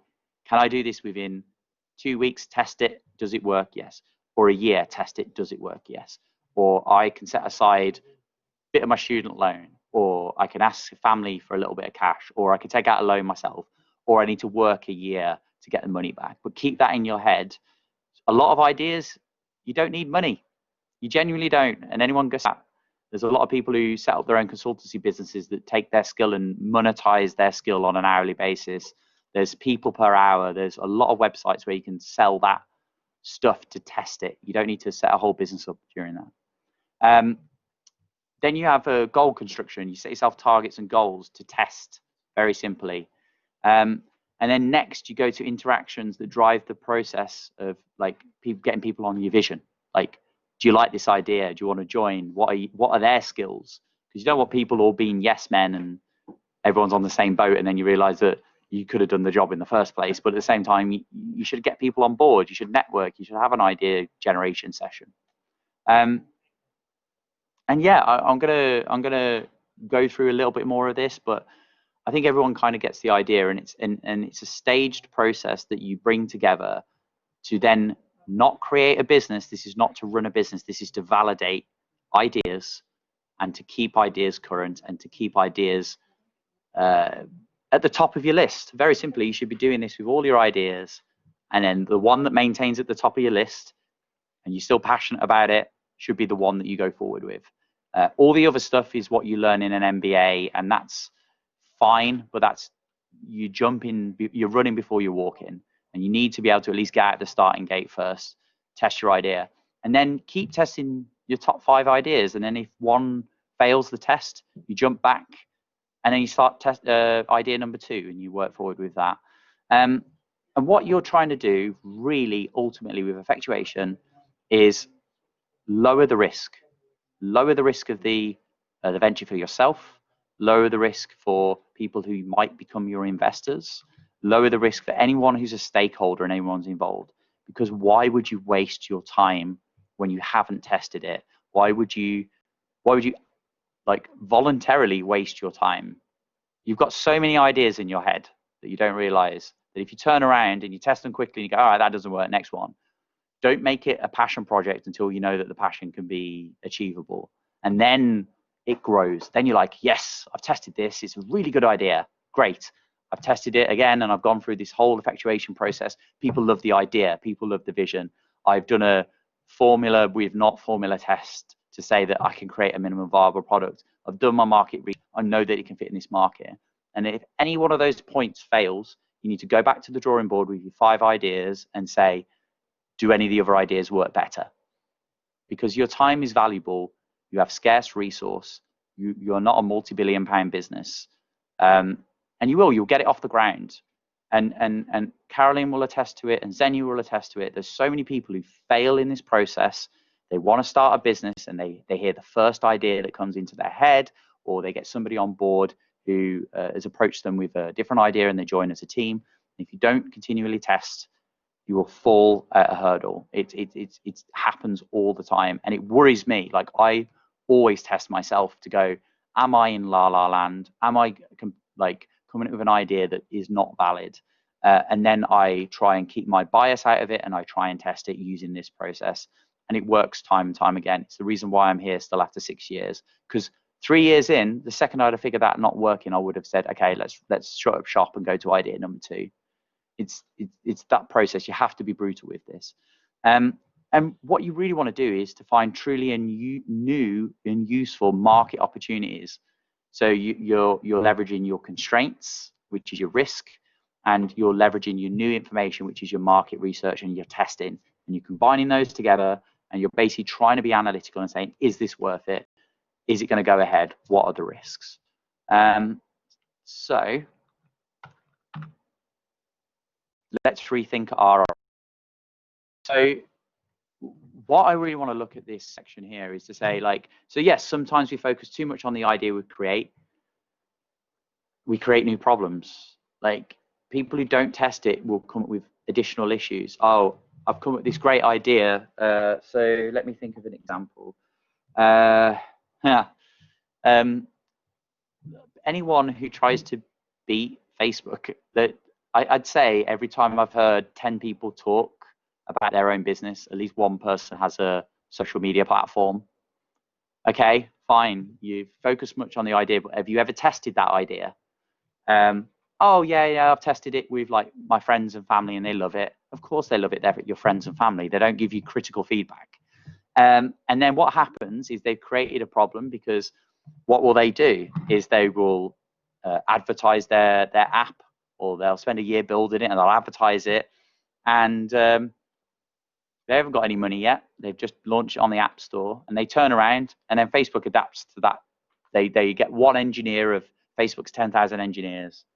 can I do this within 2 weeks? Test it. Does it work? Yes. Or a year, test it. Does it work? Yes. Or I can set aside a bit of my student loan, or I can ask family for a little bit of cash, or I can take out a loan myself, or I need to work a year to get the money back. But keep that in your head. A lot of ideas, you don't need money. You genuinely don't. And anyone goes out. There's a lot of people who set up their own consultancy businesses that take their skill and monetize their skill on an hourly basis. There's people per hour. There's a lot of websites where you can sell that stuff to test it. You don't need to set a whole business up during that. Then you have a goal construction. You set yourself targets and goals to test very simply. And then next you go to interactions that drive the process of like getting people on your vision. Like, do you like this idea? Do you want to join? What are their skills? Because you don't want people all being yes men and everyone's on the same boat, and then you realize that you could have done the job in the first place. But at the same time, you should get people on board. You should network. You should have an idea generation session. And yeah, I'm gonna go through a little bit more of this, but I think everyone kind of gets the idea, and it's a staged process that you bring together to then not create a business. This is not to run a business. This is to validate ideas and to keep ideas current and to keep ideas at the top of your list. Very simply, you should be doing this with all your ideas, and then the one that maintains at the top of your list and you're still passionate about it should be the one that you go forward with. All the other stuff is what you learn in an MBA, and that's fine, but that's, you jump in, you're running before you walk in, and you need to be able to at least get out the starting gate first, test your idea, and then keep testing your top 5 ideas. And then if one fails the test, you jump back, and then you start idea number 2, and you work forward with that. And what you're trying to do really ultimately with effectuation is lower the risk of the venture for yourself, lower the risk for people who might become your investors, lower the risk for anyone who's a stakeholder and anyone's involved. Because why would you waste your time when you haven't tested it? Why would you like voluntarily waste your time? You've got so many ideas in your head that you don't realize that if you turn around and you test them quickly and you go, all right, that doesn't work, next one. Don't make it a passion project until you know that the passion can be achievable. And then it grows. Then you're like, yes, I've tested this. It's a really good idea. Great. I've tested it again, and I've gone through this whole effectuation process. People love the idea. People love the vision. I've done a formula with not formula test to say that I can create a minimum viable product. I've done my market research. I know that it can fit in this market. And if any one of those points fails, you need to go back to the drawing board with your 5 ideas and say, do any of the other ideas work better? Because your time is valuable. You have scarce resource. You're not a multi-billion-pound business. And you'll get it off the ground. And Caroline will attest to it, and Xenia will attest to it. There's so many people who fail in this process. They want to start a business, and they hear the first idea that comes into their head, or they get somebody on board who has approached them with a different idea, and they join as a team. And if you don't continually test, you will fall at a hurdle. It happens all the time, and it worries me. Like, I always test myself to go, am I in la la land? Am I like coming up with an idea that is not valid? And then I try and keep my bias out of it, and I try and test it using this process, and it works time and time again. It's the reason why I'm here still after 6 years, because 3 years in, the second I'd have figured that not working, I would have said, okay, let's shut up shop and go to idea number 2. It's that process. You have to be brutal with this. And what you really want to do is to find truly new and useful market opportunities. So you're leveraging your constraints, which is your risk, and you're leveraging your new information, which is your market research and your testing. And you're combining those together, and you're basically trying to be analytical and saying, is this worth it? Is it going to go ahead? What are the risks? So let's rethink our. So what I really want to look at this section here is to say, like, so yes, sometimes we focus too much on the idea we create new problems. Like, people who don't test it will come up with additional issues. Oh, I've come up with this great idea. So let me think of an example. Anyone who tries to beat Facebook, that I'd say every time I've heard 10 people talk about their own business, at least one person has a social media platform. Okay, fine. You focus much on the idea, but have you ever tested that idea? Oh yeah, I've tested it with like my friends and family, and they love it. Of course they love it. They're your friends and family. They don't give you critical feedback. And then what happens is they've created a problem, because what will they do is they will advertise their app, or they'll spend a year building it and they'll advertise it, and they haven't got any money yet. They've just launched it on the App Store, and they turn around, and then Facebook adapts to that. They get one engineer of Facebook's 10,000 engineers,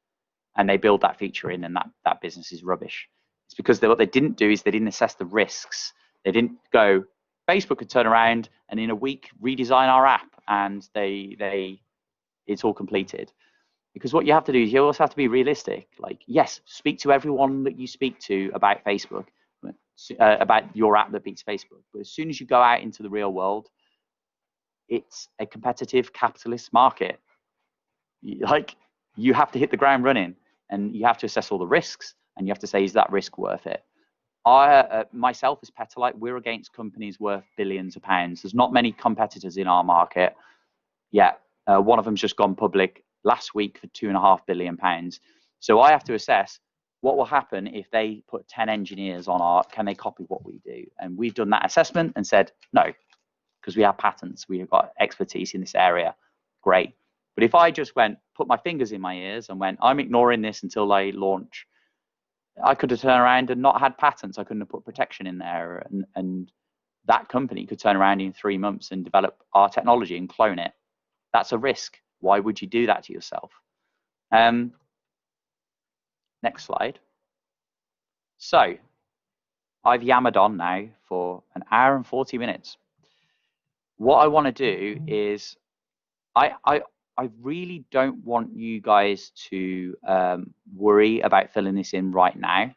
and they build that feature in, and that business is rubbish. It's because what they didn't do is they didn't assess the risks. They didn't go, Facebook could turn around and in a week redesign our app, and it's all completed. Because what you have to do is you also have to be realistic. Like, yes, speak to everyone that you speak to about Facebook, about your app that beats Facebook. But as soon as you go out into the real world, it's a competitive capitalist market. Like, you have to hit the ground running, and you have to assess all the risks, and you have to say, is that risk worth it? I, myself as Petalite, we're against companies worth billions of pounds. There's not many competitors in our market yet. One of them's just gone public last week for £2.5 billion. So I have to assess what will happen if they put 10 engineers on our, can they copy what we do? And we've done that assessment and said, no, because we have patents, we've got expertise in this area. Great. But if I just put my fingers in my ears and went, I'm ignoring this until they launch, I could have turned around and not had patents. I couldn't have put protection in there. And that company could turn around in 3 months and develop our technology and clone it. That's a risk. Why would you do that to yourself? Next slide. So I've yammered on now for 1 hour and 40 minutes. What I want to do is I really don't want you guys to worry about filling this in right now.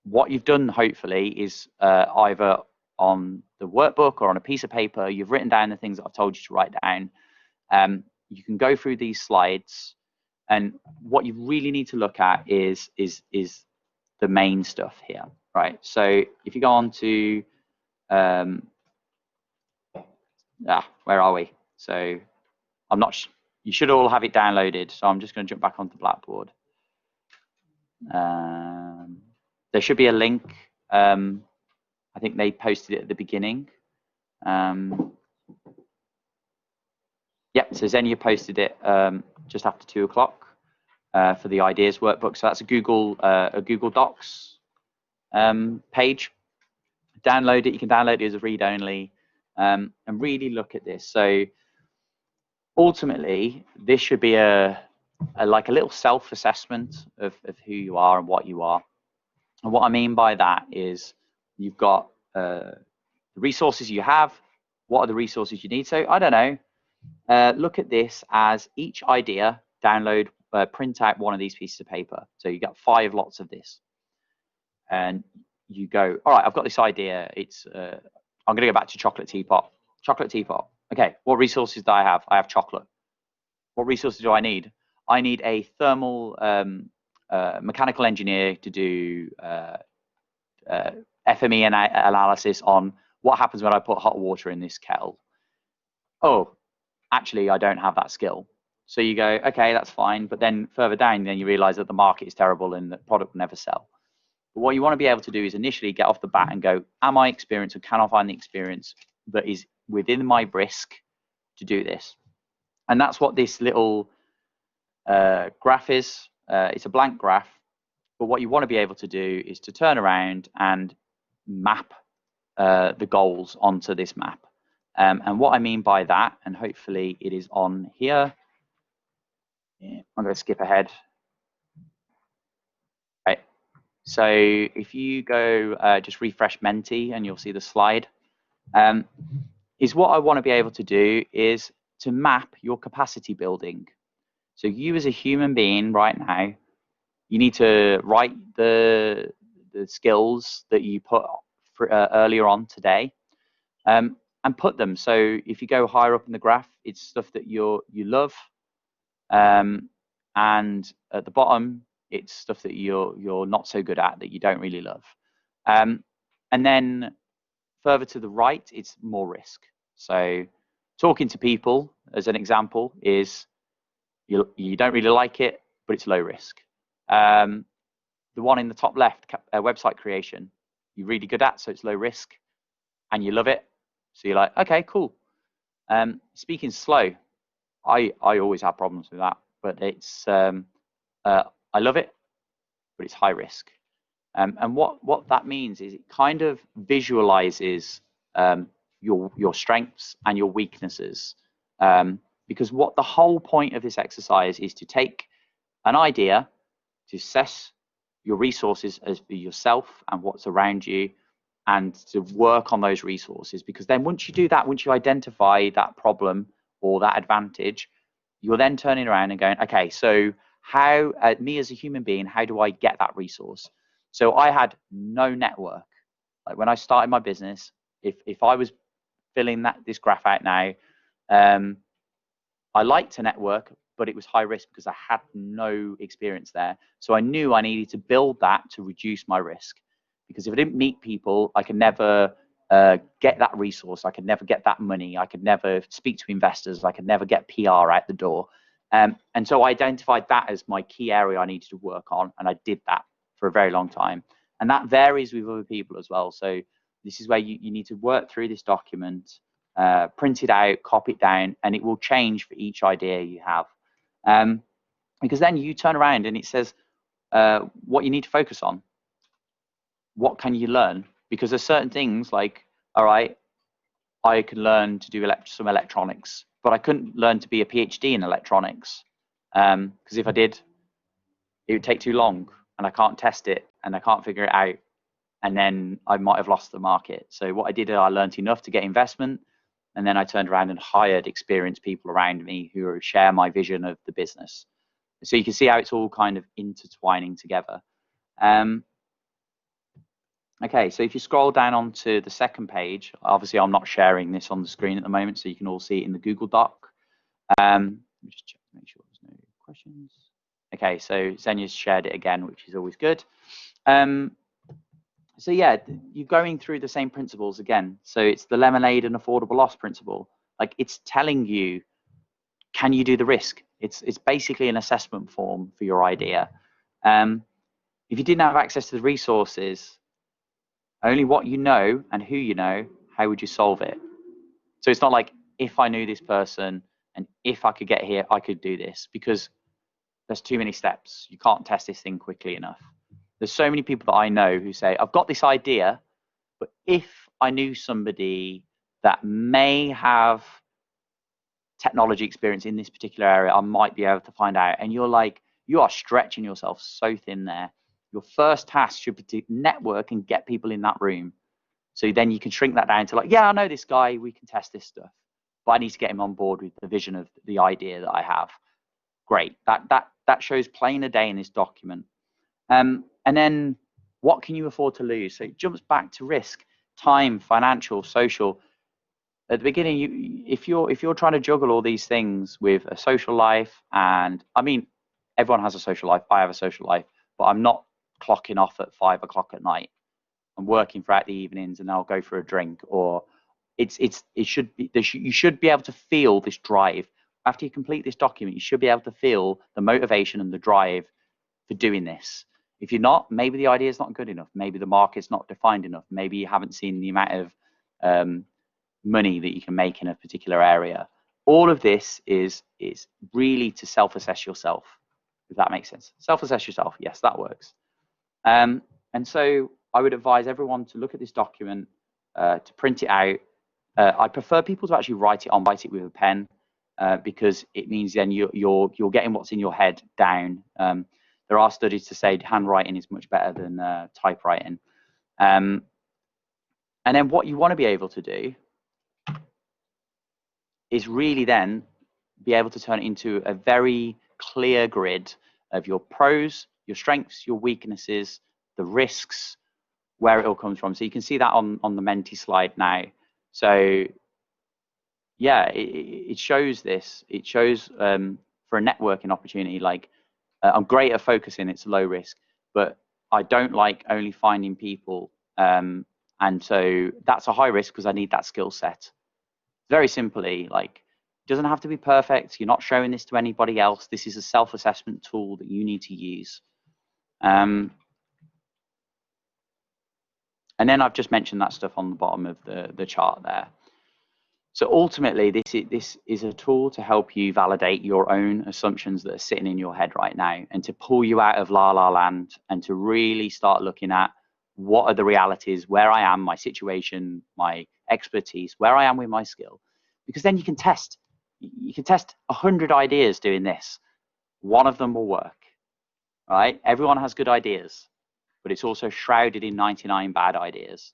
What you've done, hopefully, is either on the workbook or on a piece of paper, you've written down the things that I've told you to write down. You can go through these slides, and what you really need to look at is the main stuff here, right? So if you go on to, where are we? So I'm not, you should all have it downloaded. So I'm just going to jump back onto Blackboard. There should be a link. I think they posted it at the beginning. Yep, so Xenia posted it just after 2 o'clock for the ideas workbook. So that's a Google Docs page. Download it. You can download it as a read only, and really look at this. So ultimately, this should be like a little self-assessment of who you are and what you are. And what I mean by that is you've got the resources you have. What are the resources you need? So I don't know. Look at this as each idea, download, print out one of these pieces of paper. So you got 5 lots of this. And you go, all right, I've got this idea. It's, I'm going to go back to chocolate teapot. Chocolate teapot. Okay, what resources do I have? I have chocolate. What resources do I need? I need a thermal mechanical engineer to do FME analysis on what happens when I put hot water in this kettle. Oh, actually, I don't have that skill. So you go, okay, that's fine. But then further down, then you realize that the market is terrible and the product will never sell. But what you want to be able to do is initially get off the bat and go, am I experienced, or can I find the experience that is within my risk to do this? And that's what this little graph is. It's a blank graph. But what you want to be able to do is to turn around and map the goals onto this map. And what I mean by that, and hopefully it is on here. Yeah, I'm going to skip ahead. Right. So if you go just refresh Menti and you'll see the slide. Is what I want to be able to do is to map your capacity building. So you as a human being right now, you need to write the skills that you put for, earlier on today. And put them. So if you go higher up in the graph, it's stuff that you love, and at the bottom, it's stuff that you're not so good at, that you don't really love. And then further to the right, it's more risk. So talking to people, as an example, is you don't really like it, but it's low risk. The one in the top left, website creation, you're really good at, so it's low risk, and you love it. So you're like, okay, cool. Speaking slow, I always have problems with that, but it's I love it, but it's high risk. And what that means is it kind of visualizes your strengths and your weaknesses, because what the whole point of this exercise is to take an idea, to assess your resources as for yourself and what's around you, and to work on those resources. Because then once you do that, once you identify that problem or that advantage, you're then turning around and going, okay, so how, me as a human being, how do I get that resource? So I had no network. Like when I started my business, if I was filling this graph out now, I liked to network, but it was high risk because I had no experience there. So I knew I needed to build that to reduce my risk. Because if I didn't meet people, I could never get that resource. I could never get that money. I could never speak to investors. I could never get PR out the door. And so I identified that as my key area I needed to work on. And I did that for a very long time. And that varies with other people as well. So this is where you need to work through this document, print it out, copy it down, and it will change for each idea you have. Because then you turn around and it says what you need to focus on. What can you learn? Because there's certain things like, all right, I could learn to do some electronics, but I couldn't learn to be a PhD in electronics. Because if I did, it would take too long and I can't test it and I can't figure it out. And then I might have lost the market. So what I did is I learned enough to get investment. And then I turned around and hired experienced people around me who share my vision of the business. So you can see how it's all kind of intertwining together. Okay, so if you scroll down onto the second page, obviously I'm not sharing this on the screen at the moment, so you can all see it in the Google Doc. Let me just check to make sure there's no questions. Okay, so Xenia's shared it again, which is always good. So yeah, you're going through the same principles again. So it's the lemonade and affordable loss principle. Like it's telling you, can you do the risk? It's basically an assessment form for your idea. If you didn't have access to the resources, only what you know and who you know, how would you solve it? So it's not like if I knew this person and if I could get here, I could do this, because there's too many steps. You can't test this thing quickly enough. There's so many people that I know who say, I've got this idea, but if I knew somebody that may have technology experience in this particular area, I might be able to find out. And you're like, you are stretching yourself so thin there. Your first task should be to network and get people in that room. So then you can shrink that down to like, yeah, I know this guy, we can test this stuff, but I need to get him on board with the vision of the idea that I have. Great. That shows plain a day in this document. And then what can you afford to lose? So it jumps back to risk, time, financial, social. At the beginning, if you're trying to juggle all these things with a social life, and I mean, everyone has a social life. I have a social life, but I'm not clocking off at 5 o'clock at night. I'm working throughout the evenings, and then I'll go for a drink. Or it should be, you should be able to feel this drive after you complete this document. You should be able to feel the motivation and the drive for doing this. If you're not, maybe the idea is not good enough. Maybe the market's not defined enough. Maybe you haven't seen the amount of money that you can make in a particular area. All of this is really to self-assess yourself, if that makes sense. Self-assess yourself. Yes, that works. And so I would advise everyone to look at this document, to print it out. I prefer people to actually write it with a pen, because it means then you're getting what's in your head down. There are studies to say handwriting is much better than typewriting. And then what you want to be able to do is really then be able to turn it into a very clear grid of your pros, your strengths, your weaknesses, the risks, where it all comes from. So you can see that on the Menti slide now. So yeah, it shows this. It shows for a networking opportunity, like I'm great at focusing, it's low risk, but I don't like only finding people. And so that's a high risk because I need that skill set. Very simply, like, it doesn't have to be perfect. You're not showing this to anybody else. This is a self-assessment tool that you need to use. And then I've just mentioned that stuff on the bottom of the chart there. So ultimately, this is a tool to help you validate your own assumptions that are sitting in your head right now, and to pull you out of la land and to really start looking at what are the realities, where I am, my situation, my expertise, where I am with my skill. Because then you can test 100 ideas doing this. One of them will work, right? Everyone has good ideas, but it's also shrouded in 99 bad ideas.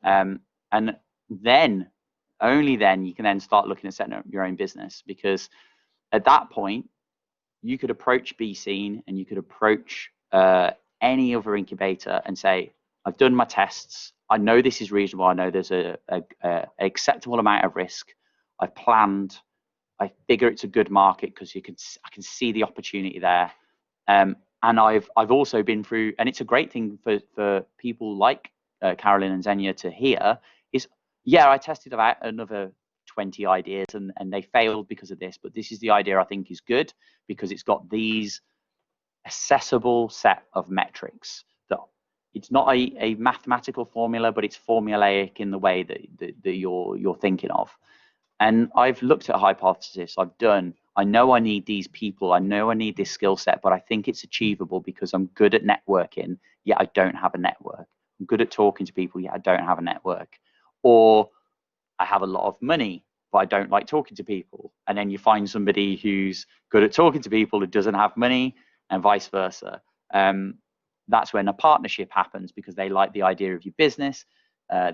And then, only then, you can then start looking at setting up your own business, because at that point, you could approach Be Seen and you could approach any other incubator and say, I've done my tests. I know this is reasonable. I know there's a acceptable amount of risk. I've planned. I figure it's a good market because I can see the opportunity there. And I've also been through, and it's a great thing for people like Carolyn and Xenia to hear is, yeah, I tested about another 20 ideas and they failed because of this, but this is the idea I think is good because it's got these accessible set of metrics that it's not a mathematical formula, but it's formulaic in the way that you're thinking of. And I've looked at a hypothesis. I know I need these people. I know I need this skill set, but I think it's achievable because I'm good at networking, yet I don't have a network. I'm good at talking to people, yet I don't have a network. Or I have a lot of money, but I don't like talking to people. And then you find somebody who's good at talking to people who doesn't have money, and vice versa. That's when a partnership happens because they like the idea of your business.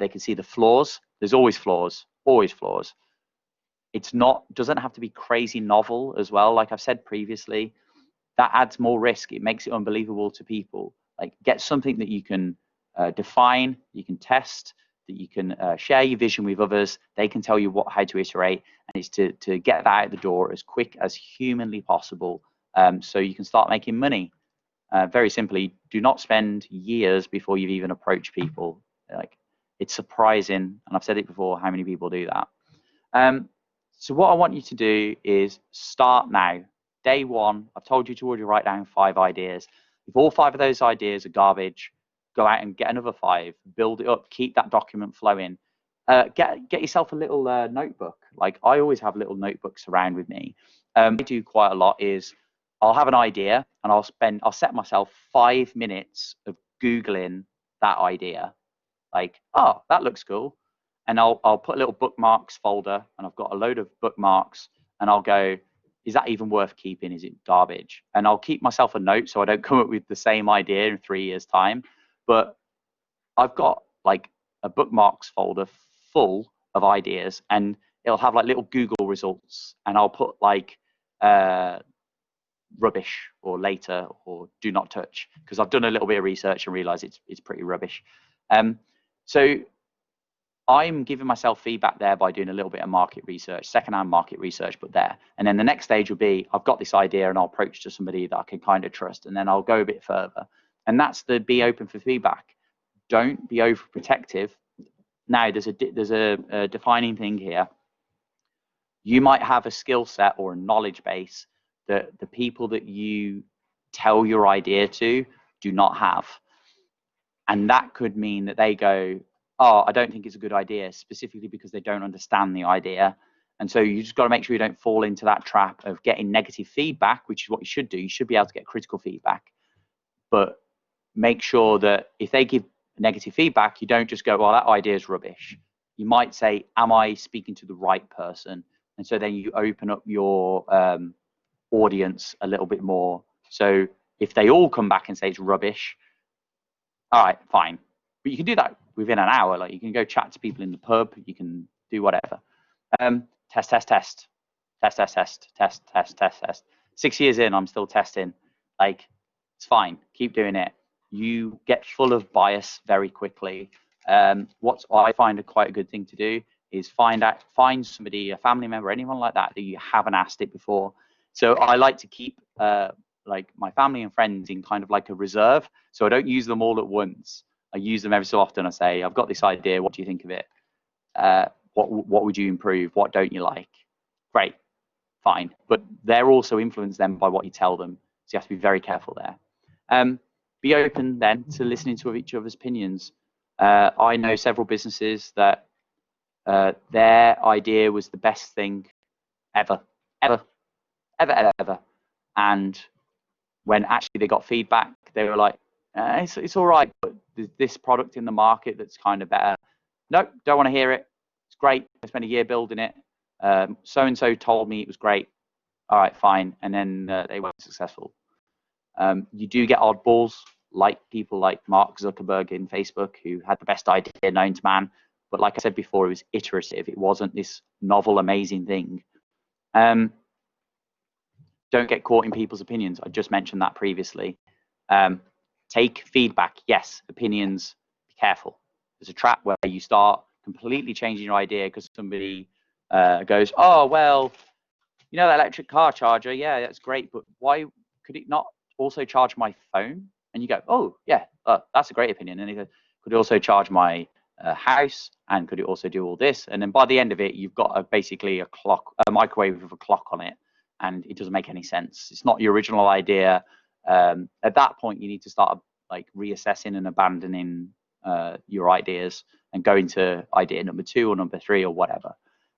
They can see the flaws. There's always flaws, always flaws. It's doesn't have to be crazy novel as well. Like I've said previously, that adds more risk. It makes it unbelievable to people. Like get something that you can define, you can test, that you can share your vision with others. They can tell you how to iterate, and it's to get that out the door as quick as humanly possible, so you can start making money. Very simply, do not spend years before you've even approached people. Like it's surprising, and I've said it before, how many people do that. So what I want you to do is start now. Day one, I've told you to already write down 5 ideas. If all 5 of those ideas are garbage, go out and get another 5, build it up, keep that document flowing. Get yourself a little notebook. Like I always have little notebooks around with me. I do quite a lot is I'll have an idea and I'll set myself 5 minutes of Googling that idea. Like, oh, that looks cool. And I'll put a little bookmarks folder and I've got a load of bookmarks and I'll go, is that even worth keeping? Is it garbage? And I'll keep myself a note so I don't come up with the same idea in 3 years' time. But I've got like a bookmarks folder full of ideas and it'll have like little Google results and I'll put like rubbish or later or do not touch because I've done a little bit of research and realized it's pretty rubbish. So I'm giving myself feedback there by doing a little bit of market research, secondhand market research, but there. And then the next stage will be, I've got this idea and I'll approach to somebody that I can kind of trust. And then I'll go a bit further. And that's the be open for feedback. Don't be overprotective. Now, there's a defining thing here. You might have a skill set or a knowledge base that the people that you tell your idea to do not have. And that could mean that they go, oh, I don't think it's a good idea, specifically because they don't understand the idea. And so you just got to make sure you don't fall into that trap of getting negative feedback, which is what you should do. You should be able to get critical feedback. But make sure that if they give negative feedback, you don't just go, well, that idea is rubbish. You might say, am I speaking to the right person? And so then you open up your audience a little bit more. So if they all come back and say it's rubbish, all right, fine. But you can do that within an hour. Like you can go chat to people in the pub. You can do whatever. Test. 6 years in, I'm still testing. Like it's fine. Keep doing it. You get full of bias very quickly. What I find quite a good thing to do is find somebody, a family member, anyone like that you haven't asked it before. So I like to keep like my family and friends in kind of like a reserve. So I don't use them all at once. I use them every so often. I say, I've got this idea. What do you think of it? What would you improve? What don't you like? Great, fine. But they're also influenced then by what you tell them. So you have to be very careful there. Be open then to listening to each other's opinions. I know several businesses that their idea was the best thing ever. And when actually they got feedback, they were like, it's all right, but there's this product in the market that's kind of better. Nope, don't want to hear it. It's great. I spent a year building it. So-and-so told me it was great. All right, fine. And then they weren't successful. You do get oddballs, like people like Mark Zuckerberg in Facebook, who had the best idea known to man. But like I said before, it was iterative. It wasn't this novel, amazing thing. Don't get caught in people's opinions. I just mentioned that previously. Take feedback. Yes, opinions, be careful. There's a trap where you start completely changing your idea because somebody goes, oh, well, you know, that electric car charger, yeah, that's great, but why could it not also charge my phone? And you go, oh, yeah, that's a great opinion. And he goes, could it also charge my house? And could it also do all this? And then by the end of it, you've got basically a microwave with a clock on it, and it doesn't make any sense. It's not your original idea. At that point, you need to start like reassessing and abandoning your ideas and going to idea number 2 or number 3 or whatever.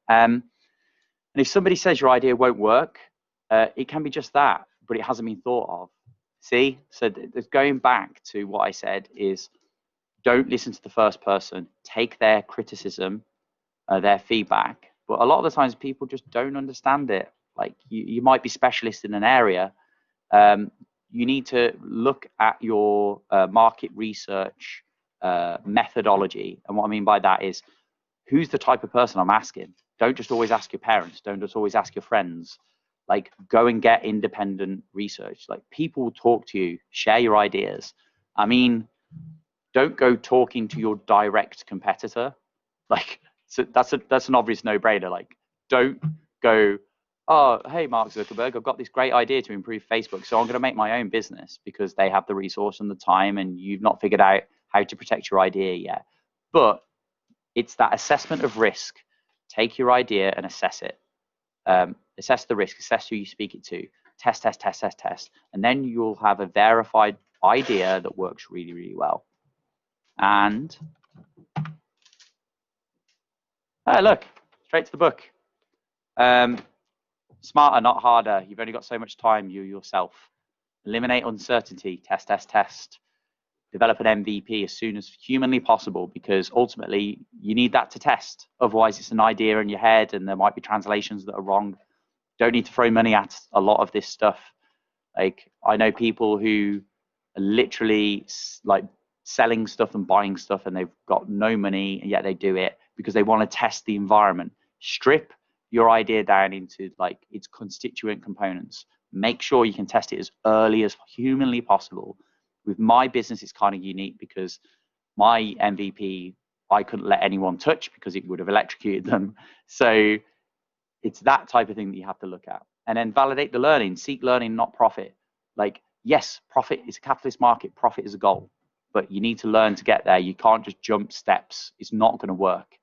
And if somebody says your idea won't work, it can be just that, but it hasn't been thought of. See? So going back to what I said is, don't listen to the first person. Take their criticism, their feedback. But a lot of the times people just don't understand it. Like you might be specialist in an area. You need to look at your market research methodology. And what I mean by that is, who's the type of person I'm asking? Don't just always ask your parents. Don't just always ask your friends. Like, go and get independent research. Like, people will talk to you, share your ideas. I mean, don't go talking to your direct competitor. Like, so that's an obvious no-brainer. Like, don't go, oh, hey, Mark Zuckerberg, I've got this great idea to improve Facebook, so I'm going to make my own business, because they have the resource and the time, and you've not figured out how to protect your idea yet. But it's that assessment of risk. Take your idea and assess it. Assess the risk, assess who you speak it to, test, and then you'll have a verified idea that works really, really well. And look, straight to the book. Smarter, not harder. You've only got so much time, you yourself. Eliminate uncertainty, test. Develop an MVP as soon as humanly possible, because ultimately you need that to test. Otherwise, it's an idea in your head and there might be translations that are wrong. Don't need to throw money at a lot of this stuff. Like, I know people who are literally like selling stuff and buying stuff, and they've got no money, and yet they do it because they want to test the environment. Strip your idea down into like its constituent components. Make sure you can test it as early as humanly possible. With my business, it's kind of unique because my MVP, I couldn't let anyone touch because it would have electrocuted them. So it's that type of thing that you have to look at. And then validate the learning. Seek learning, not profit. Like, yes, profit is a capitalist market. Profit is a goal. But you need to learn to get there. You can't just jump steps. It's not going to work.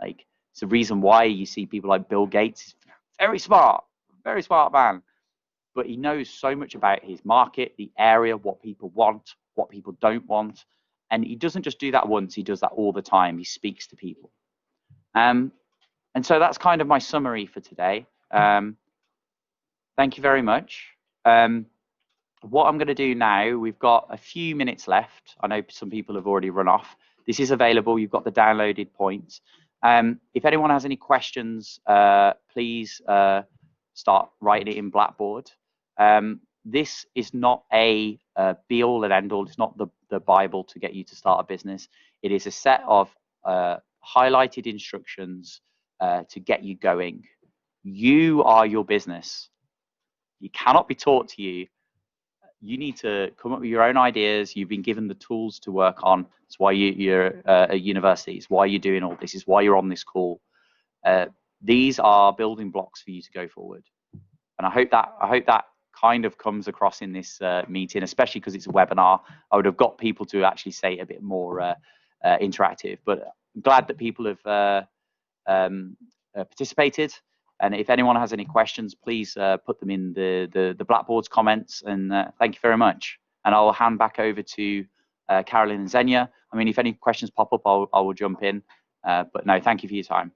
Like, it's the reason why you see people like Bill Gates. He's very smart man. But he knows so much about his market, the area, what people want, what people don't want. And he doesn't just do that once. He does that all the time. He speaks to people. And so that's kind of my summary for today. Thank you very much. What I'm going to do now, we've got a few minutes left. I know some people have already run off. This is available. You've got the downloaded points. If anyone has any questions, please start writing it in Blackboard. This is not a be-all and end-all. It's not the Bible to get you to start a business. It is a set of highlighted instructions to get you going. You are your business. You cannot be taught to you. You need to come up with your own ideas. You've been given the tools to work on. That's why you're at university. It's why you're doing all this. It's why you're on this call. These are building blocks for you to go forward. And I hope that kind of comes across in this meeting, especially because it's a webinar. I would have got people to actually say it a bit more interactive. But I'm glad that people have participated. And if anyone has any questions, please put them in the Blackboard's comments. And thank you very much. And I'll hand back over to Carolyn and Xenia. I mean, if any questions pop up, I will jump in. But no, thank you for your time.